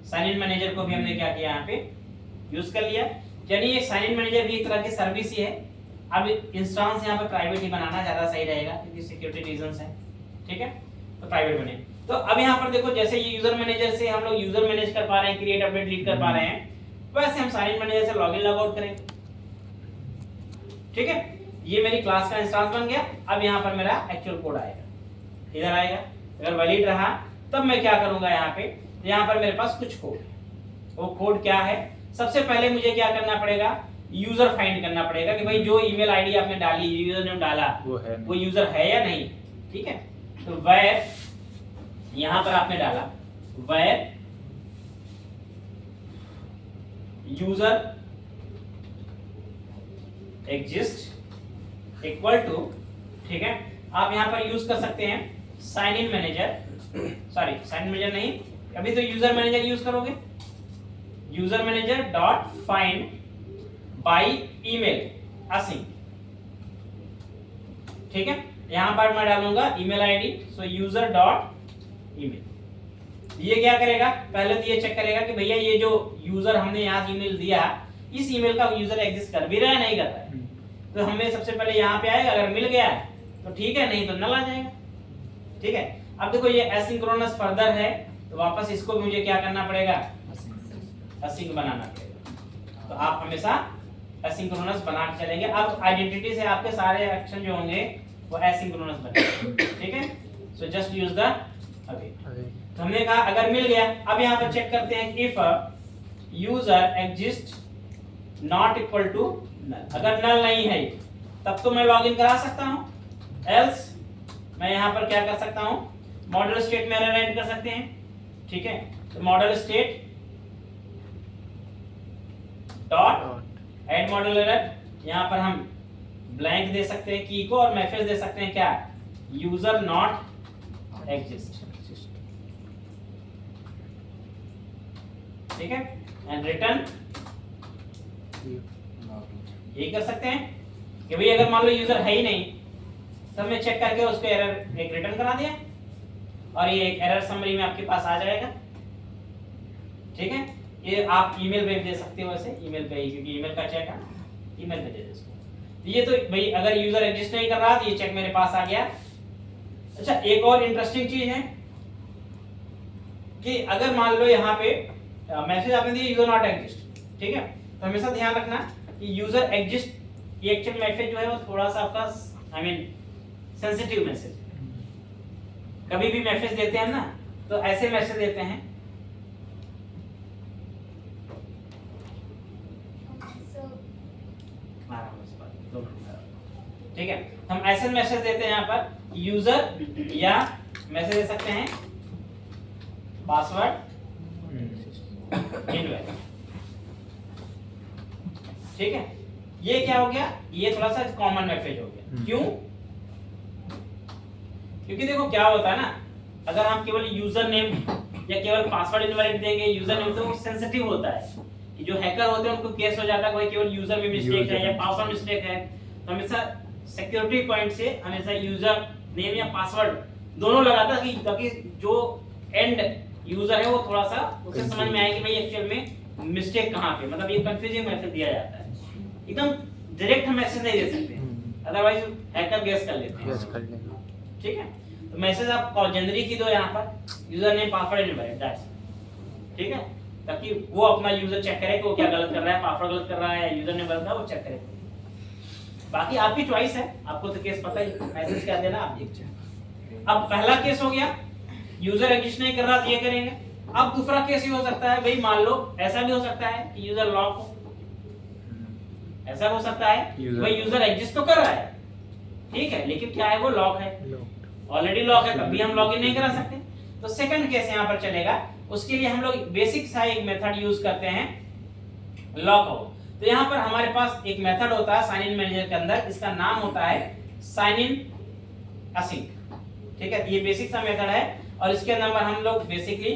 sign in manager को भी हमने क्या किया, यहाँ पे यूज कर लिया। यानी ये साइन इन मैनेजर भी एक तरह की सर्विस ही है। अब इंस्टेंस यहाँ पे प्राइवेट ही बनाना ज्यादा सही रहेगा क्योंकि सिक्योरिटी रीजंस है। ठीक है, तो प्राइवेट बने। तो अब यहाँ पर देखो, जैसे ये यूजर मैनेजर से हम लोग यूजर मैनेज कर पा रहे हैं, क्रिएट अपडेट डिलीट कर पा रहे हैं, वैसे हम साइन इन मैनेजर से लॉगिन लॉग आउट करेंगे। ठीक है, ये मेरी क्लास का इंस्टेंस बन गया। अब यहाँ पर मेरा एक्चुअल कोड आएगा, इधर आएगा। अगर वैलिड रहा तब मैं क्या करूंगा, यहाँ पे यहाँ पर मेरे पास कुछ कोड है। वो कोड क्या है, सबसे पहले मुझे क्या करना पड़ेगा, यूजर फाइंड करना पड़ेगा कि भाई जो ईमेल आईडी आपने डाली, यूजर नेम डाला, वो यूजर है या नहीं। ठीक है, तो where यहाँ पर आपने डाला where user exist equal to, ठीक है, आप यहाँ पर यूज कर सकते हैं sign in manager, sorry sign in manager नहीं, अभी तो यूजर मैनेजर यूज करोगे, user manager dot find by email async. ठीक है, यहां पर मैं डालूंगा email ID, so user dot email. ये क्या करेगा, पहले तो ये चेक करेगा कि भैया ये जो यूजर हमने यहाँ ईमेल दिया, इस ईमेल का यूजर एग्जिस्ट कर भी रहा है, नहीं कर रहा है। तो हमें सबसे पहले यहाँ पे आएगा, अगर मिल गया तो ठीक है, नहीं तो नल आ जाएगा। ठीक है, अब देखो ये एसिंक्रोनस फर्दर है, तो वापस इसको भी मुझे क्या करना पड़ेगा, असिंक बनाना पड़ेगा। तो आप हमेशा एसिंक्रोनस बना के चलेंगे। अब आइडेंटिटी से आपके सारे एक्शन जो होंगे वो एसिंक्रोनस बनेंगे। ठीक है, so just use the await. तो हमने कहा अगर मिल गया। अब यहाँ पर चेक करते हैं, if user exist not equal to null, अगर नल नहीं है तब तो मैं लॉगिन करा सकता हूँ, एल्स मैं यहाँ पर क्या कर सकता हूँ, मॉडल स्टेट में एरर ऐड कर सकते हैं। ठीक है, तो model state dot add model error, यहाँ पर हम ब्लैंक दे सकते हैं की को, और मैसेज दे सकते हैं क्या, यूजर नॉट एग्जिस्ट। ठीक है, एंड रिटर्न ये कर सकते हैं कि भाई अगर मान लो यूजर है ही नहीं, तब मैं चेक करके उसको एरर एक रिटर्न करा दिया, और ये एक एरर समरी में आपके पास आ जाएगा। ठीक है, ये आप ईमेल पे दे सकते हो, वैसे ईमेल पे ही, क्योंकि ईमेल का चेक है, ईमेल पे दे दो इसको। ये तो भाई अगर यूजर एग्जिस्ट नहीं कर रहा तो ये चेक मेरे पास आ गया। अच्छा, एक और इंटरेस्टिंग चीज है कि अगर मान लो यहाँ पे मैसेज आपने दिया यूजर नॉट एग्जिस्ट, ठीक है, तो हमेशा ध्यान रखना कि यूजर एग्जिस्ट ये एक्चुअल मैसेज जो है वो थोड़ा सा आपका आई मीन सेंसिटिव मैसेज। कभी भी मैसेज देते हैं ना, तो ऐसे मैसेज देते हैं, ठीक है, हम ऐसे मैसेज देते हैं यहाँ पर यूजर, या मैसेज दे सकते हैं पासवर्ड इनवैलिड। ठीक है, ये क्या हो गया, ये थोड़ा सा कॉमन मैसेज हो गया। क्यों? क्योंकि देखो क्या होता है ना, अगर हम केवल यूजर नेम या केवल पासवर्ड इनवैलिड देंगे, यूजर नेम, तो वो सेंसिटिव होता है कि जो हैकर होते हैं उनको केस हो जाता है कोई केवल यूजर में मिस्टेक है या पासवर्ड मिस्टेक है। तो हमेशा सिक्योरिटी पॉइंट से हमेशा यूजर नेम या पासवर्ड दोनों लगाता है ताकि जो एंड यूजर है वो थोड़ा सा उसे समझ में आए कि भाई एक्चुअल में मिस्टेक कहाँ पे, मतलब ये कंफ्यूजिंग मैसेज दिया जाता है, एकदम डायरेक्ट हम मैसेज नहीं दे सकते, अदरवाइज हैकर गेस कर लेते हैं। ठीक है, तो मैसेज आप जनरली की दो यहाँ पर user name password invalid, that's ठीक है, ताकि वो अपना यूजर चेक करे कि वो क्या गलत कर रहा है, पासवर्ड गलत कर रहा है या यूजर नेम गलत है, वो चेक करे। बाकी आपकी चॉइस है, आपको तो केस पता ही, मैसेज क्या देना आप देखिए। अब पहला केस हो गया, यूजर रजिस्टर नहीं कर रहा तो ये करेंगे। अब दूसरा केस ये हो सकता है, भाई मान लो ऐसा भी हो सकता है कि यूजर लॉक हो, ऐसा हो सकता है भाई यूजर एग्जिस्ट तो कर रहा है, ठीक है, लेकिन क्या है वो लॉक है, ऑलरेडी लॉक है, तब भी हम लॉगिन नहीं करा सकते। तो सेकंड केस यहाँ पर चलेगा, उसके लिए हम लोग बेसिक सा एक मेथड यूज करते हैं, लॉक हो। तो यहाँ पर हमारे पास एक मेथड होता है साइन इन मैनेजर के अंदर, इसका नाम होता है साइन इन असिंक। ठीक है, ये बेसिक सा मेथड है और इसके अंदर हम लोग बेसिकली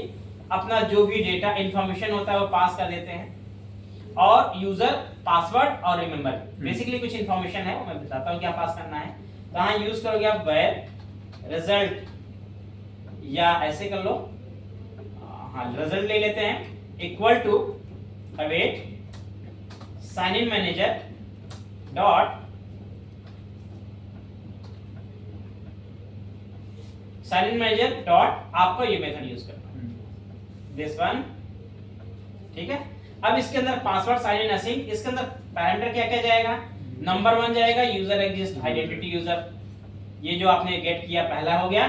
अपना जो भी डेटा इंफॉर्मेशन होता है वो पास कर देते हैं और यूजर पासवर्ड और रिमेंबर बेसिकली कुछ इंफॉर्मेशन है वो मैं बताता हूँ क्या पास करना है। कहाँ यूज करोगे आप, वेयर रिजल्ट या ऐसे कर लो, हाँ रिजल्ट ले लेते हैं, equal to await sign in manager dot sign in manager dot आपको ये मेथड यूज करना है, दिस वन। ठीक है, अब इसके अंदर पासवर्ड साइन इन असिंक, इसके अंदर पैरामीटर क्या क्या जाएगा, नंबर 1 जाएगा यूजर एग्जिस्ट आइडेंटिटी यूजर, ये जो आपने गेट किया पहला हो गया।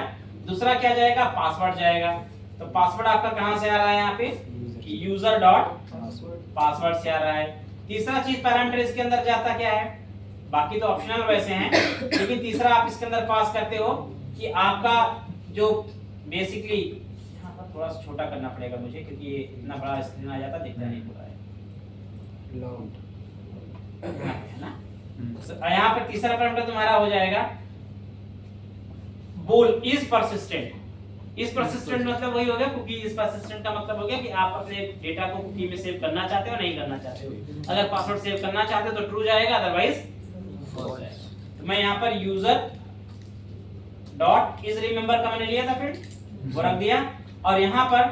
दूसरा क्या जाएगा, पासवर्ड जाएगा, तो पासवर्ड आपका कहां से आ रहा है, यहाँ पे यूजर डॉट पासवर्ड से आ रहा है। तीसरा चीज पैरामीटर इसके अंदर जाता क्या है, बाकी तो ऑप्शनल वैसे हैं, लेकिन तीसरा आप इसके अंदर पास करते हो कि आपका जो बेसिकली यहाँ पर थोड़ा सा छोटा करना पड़ेगा मुझे क्योंकि ये इतना बड़ा स्क्रीन आ जाता दिखता नहीं पूरा है ना। यहाँ पर तीसरा पैरामीटर तुम्हारा हो जाएगा बोल इज परसिस्टेंट। इज परसिस्टेंट मतलब वही हो गया कुकी इज परसिस्टेंट का मतलब हो गया कि आप अपने डेटा को कुकी में सेव करना चाहते हो नहीं करना चाहते हो। अगर पासवर्ड सेव करना चाहते हो तो ट्रू जाएगा, अदरवाइज फॉल्स जाएगा। तो मैं यहाँ पर यूजर डॉट इज रिमेंबर का मैंने लिया था, फिर वो रख दिया और यहाँ पर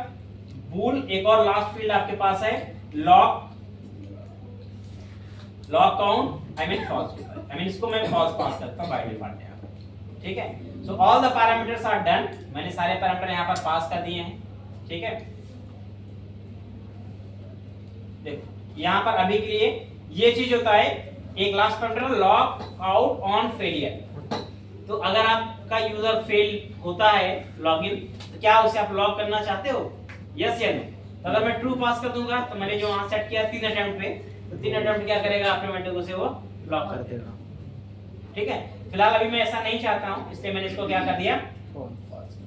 बूल एक और लास्ट फील्ड आपके पास है log count I mean false, I mean इसको मैं फॉल्स पास करता हूं बाय डिफॉल्ट यहाँ पर। ठीक है, so all the parameters are done, मैंने सारे पैरामीटर यहाँ पर पास कर दिए हैं। ठीक है, देखो यहाँ पर अभी के लिए ये चीज होता है, एक last parameter log out on failure. तो अगर आपका यूजर फेल होता है लॉगिन, तो क्या उसे आप लॉग करना चाहते हो, यस या नो। तो अगर मैं ट्रू पास कर दूंगा तो मैंने जो वहां सेट किया 3 अटेम्प्ट पे, तो 3 अटेम्प्ट क्या करेगा ऑटोमेटिक उसे वो लॉक कर देगा। ठीक है, फिलहाल अभी मैं ऐसा नहीं चाहता हूं, इसलिए मैंने इसको क्या कर दिया फॉल्स।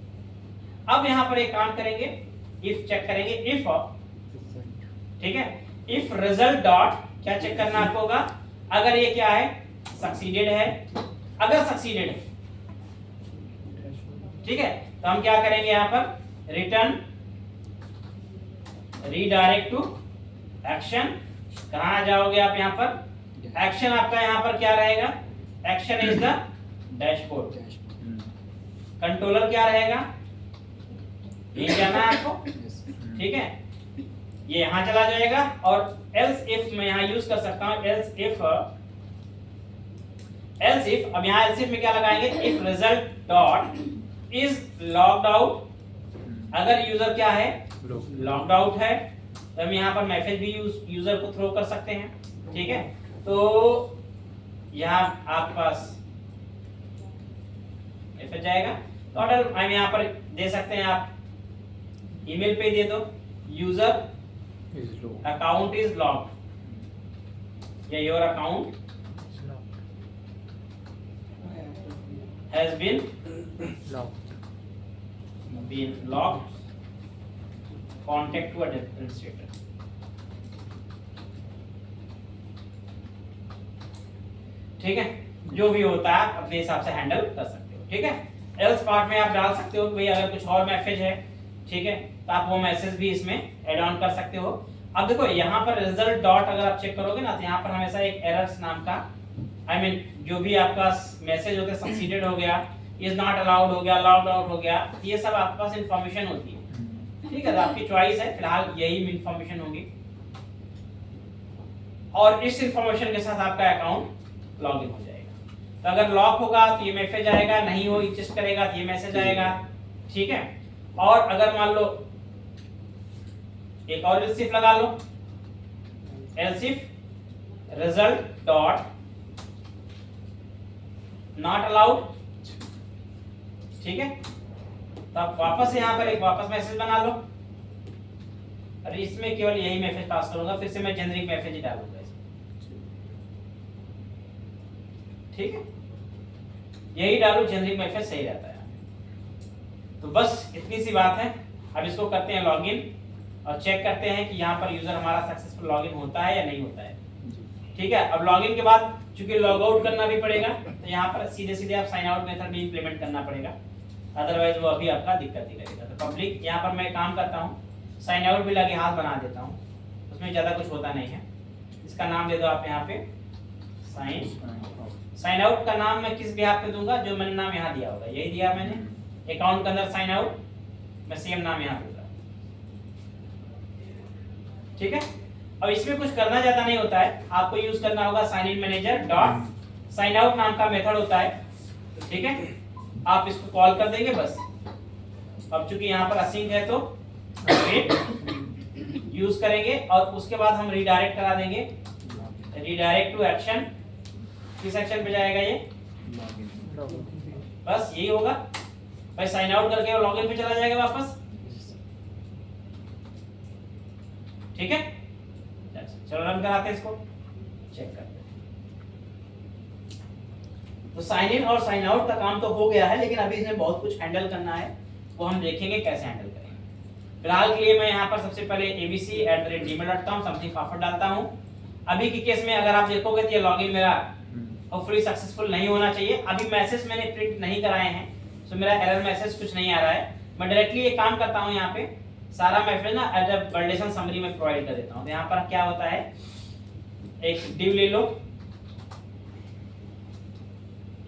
अब यहां पर एक काम करेंगे, इफ चेक करेंगे, इफ, ठीक है, इफ रिजल्ट डॉट क्या चेक करना आपको होगा, अगर ये क्या है सक्सीडेड है, अगर सक्सीडेड है, ठीक है, तो हम क्या करेंगे यहाँ पर रिटर्न रीडायरेक्ट टू एक्शन। कहां जाओगे आप, यहाँ पर एक्शन आपका यहाँ पर क्या रहेगा, action is the dashboard, controller क्या रहेगा, ये जाना है आपको। ठीक है, ये यहां चला जाएगा और एल्स इफ मैं यहां यूज कर सकता हूं, एल्स इफ अब यहां एल्स इफ में क्या लगाएंगे, if result dot is logged out, अगर यूजर क्या है लॉग्ड आउट है, तो हम यहाँ पर मैसेज भी यूजर को थ्रो कर सकते हैं। ठीक है, तो यहाँ आपके पास मैसेज जाएगा, तो ऑर्डर हम यहाँ पर दे सकते हैं, आप ईमेल पे दे दो यूजर अकाउंट इज लॉक्ड या your account has been locked contact to administrator. ठीक है, जो भी होता है अपने हिसाब से हैंडल कर सकते हो। ठीक है, एल्स पार्ट में आप डाल सकते हो भाई अगर कुछ और मैसेज है, ठीक है, तो आप वो मैसेज भी इसमें ऐड ऑन कर सकते हो। अब देखो यहाँ पर रिजल्ट डॉट अगर आप चेक करोगे ना, तो यहाँ पर हमेशा एक एरर्स नाम का जो भी आपका मैसेज होता है, सक्सीडेड हो गया, इज नॉट अलाउड हो गया, लॉग्ड आउट हो गया, ये सब आपके पास इंफॉर्मेशन होती है। ठीक है, तो आपकी चॉइस है, फिलहाल यही इंफॉर्मेशन होगी और इस इंफॉर्मेशन के साथ आपका अकाउंट लॉगिन हो जाएगा। तो अगर लॉक होगा तो ये मैसेज आएगा, नहीं हो चेक करेगा तो ये मैसेज आएगा। ठीक है, और अगर मान लो एक और एल्सिफ लगा लो, elsif result dot not allowed. ठीक है, तो आप वापस यहाँ पर एक वापस मैसेज बना लो और इसमें केवल यही मैसेज पास करूंगा, फिर से मैं जेनरिक मैसेज ही डालूंगा इसमें। ठीक है, यही डालू, जेनरिक मैसेज सही रहता है। तो बस इतनी सी बात है। अब इसको करते हैं लॉगिन और चेक करते हैं कि यहाँ पर यूजर हमारा सक्सेसफुल लॉगिन होता है या नहीं होता है। ठीक है, अब लॉगिन के बाद चूंकि लॉग आउट करना भी पड़ेगा, तो यहाँ पर सीधे सीधे आप साइन आउट मेथड भी इंप्लीमेंट करना पड़ेगा, अदरवाइज वो अभी आपका दिक्कत ही करेगा। तो पब्लिक यहाँ पर मैं काम करता हूँ, साइन आउट भी लगे हाथ बना देता हूँ, उसमें ज़्यादा कुछ होता नहीं है। इसका नाम दे दो आप यहाँ पे साइन आउट का नाम मैं किस बिहाफ पे दूंगा, जो मैंने नाम यहाँ दिया होगा, यही दिया मैंने अकाउंट के अंदर साइन आउट, मैं सेम नाम यहाँ दूंगा। ठीक है, अब इसमें कुछ करना ज्यादा नहीं होता है, आपको यूज करना होगा sign in manager dot sign out नाम का मेथड होता है। ठीक है, आप इसको कॉल कर देंगे बस। अब चूंकि यहाँ पर असिंक है तो यूज करेंगे और उसके बाद हम रिडायरेक्ट करा देंगे, रिडायरेक्ट टू एक्शन। किस एक्शन पे जाएगा ये, बस यही होगा भाई, साइन आउट करके वो लॉगिन पे चला जाएगा वापस। ठीक है, चलो रन कराते हैं इसको, चेक करते हैं। तो साइन इन और साइन आउट का काम तो हो गया है, लेकिन अभी इसमें बहुत कुछ हैंडल करना है, वो हम देखेंगे कैसे हैंडल करेंगे। फिलहाल के लिए मैं यहाँ पर सबसे पहले abc@gmail.com समथिंग पासवर्ड डालता हूँ। अभी के केस में अगर आप देखोगे तो ये लॉगिन मेरा होपफुली सक्सेसफुल नहीं होना चाहिए। अभी मैसेज मैंने प्रिंट नहीं कराए हैं, तो मेरा एरर मैसेज कुछ नहीं आ रहा है। मैं डायरेक्टली ये काम करता हूँ, यहाँ पे सारा मैसेज ना एज अ वैलिडेशन समरी में प्रोवाइड कर देता हूँ। तो यहाँ पर क्या होता है, एक डिव ले लो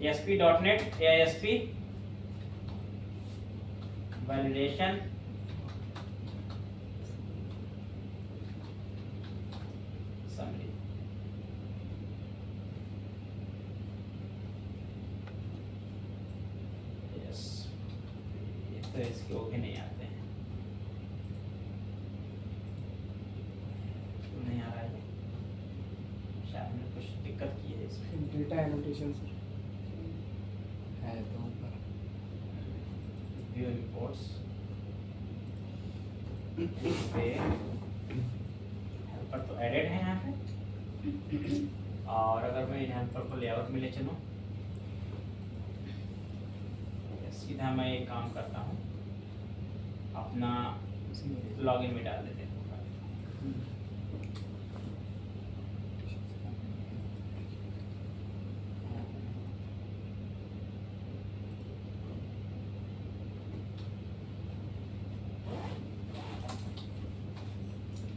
ASP.NET AISP validation summary. Yes, तो इसके ओके नहीं आते हैं, नहीं आ रहा है, शायद मैंने कुछ दिक्कत की है इसमें। डेटा एनोटेशन है तो ऊपर व्यू रिपोर्ट्स पे हेल्पर तो एडेड है यहाँ पे, और अगर मैं हेल्पर को लेआउट में ले चलूँ, सीधा मैं ये काम करता हूँ, अपना लॉगिन में डाल देते हैं।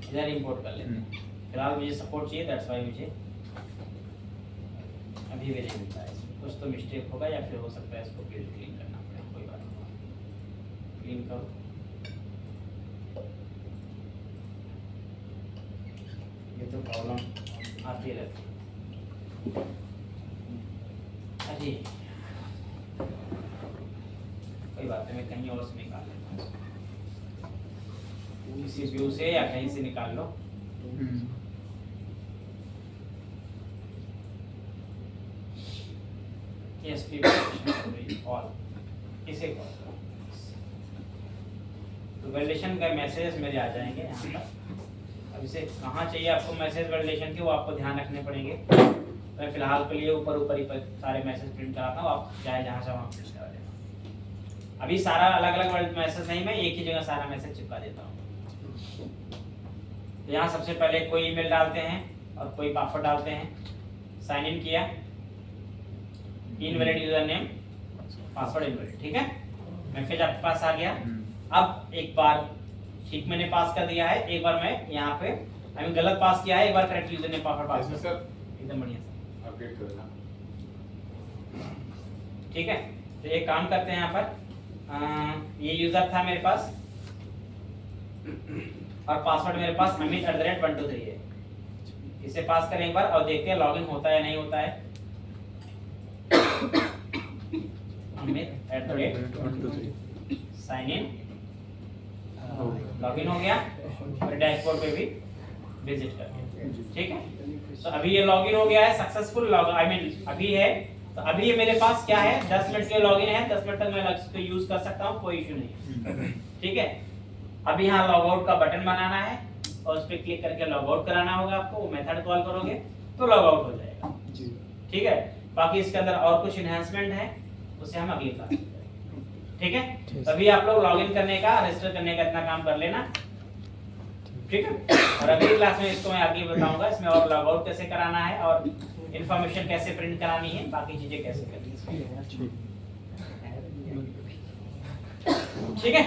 इधर इंपोर्ट कर लेते हैं। फिलहाल मुझे सपोर्ट चाहिए, दैट्स वाई मुझे अभी भी नहीं मिलता है। इसमें कुछ तो मिस्टेक होगा या फिर हो सकता है इसको फिर क्लीन करना पड़े, कोई बात नहीं, क्लीन करो। ये तो प्रॉब्लम आती रहती है। अरे कोई बात नहीं, मैं कहीं और से निकाल लेता हूँ, किसी व्यू से या कहीं से निकाल लो। ASP ऑल इसे कॉल करो, तो वैलिडेशन का मैसेज मेरे आ जाएंगे यहाँ पर। अब इसे कहाँ चाहिए आपको मैसेज वैलिडेशन के, वो आपको ध्यान रखने पड़ेंगे। मैं फिलहाल के लिए ऊपर ऊपर ही सारे मैसेज प्रिंट कराता हूँ, आप चाहे जहाँ से वहाँ प्रिंट करा देना। अभी सारा अलग अलग मैसेज नहीं, मैं एक ही जगह सारा मैसेज चिपका देता हूँ। तो यहाँ सबसे पहले कोई ईमेल डालते हैं और कोई पासवर्ड डालते हैं, साइन इन किया, invalid user name, password invalid, ठीक है, मैसेज आपके पास आ गया। अब एक बार ठीक मैंने पास कर दिया है, एक बार मैं यहाँ पे मैंने गलत पास किया है, एक बार करेक्ट यूजर नेम पासवर्ड पास इसमें कर, सर एकदम बढ़िया सर, अपडेट करना। ठीक है। तो एक काम करते हैं यहाँ पर, ये यूजर था मेरे पास और पासवर्ड मेरे पास amit@123 है, इसे पास करें एक बार और देखते हैं लॉगिन होता है या नहीं होता है। amit@123 साइन इन, लॉगिन हो गया और डैशबोर्ड पे भी विजिट कर, ठीक है। तो अभी ये लॉगिन हो गया है, सक्सेसफुल लॉग आई मीन अभी है। तो अभी ये मेरे पास क्या है, 10 मिनट के लॉगिन है, 10 मिनट तक मैं इसको यूज कर सकता हूँ, कोई इशू नहीं, ठीक है। अभी यहाँ लॉग आउट का बटन बनाना है और उस पर क्लिक करके लॉग आउट कराना होगा आपको, वो मेथड कॉल करोगे तो लॉग आउट हो जाएगा, ठीक है। बाकी इसके अंदर और कुछ इनहैंसमेंट है, उसे हम अगली क्लास में करेंगे, ठीक है। तभी आप लोग लॉगिन करने का, रजिस्टर करने का इतना काम कर लेना, ठीक है। और अगली क्लास में इसको मैं आगे बताऊंगा, इसमें और लॉग आउट कैसे कराना है और इंफॉर्मेशन कैसे प्रिंट करानी है, बाकी चीजें कैसे करनी है, ठीक है।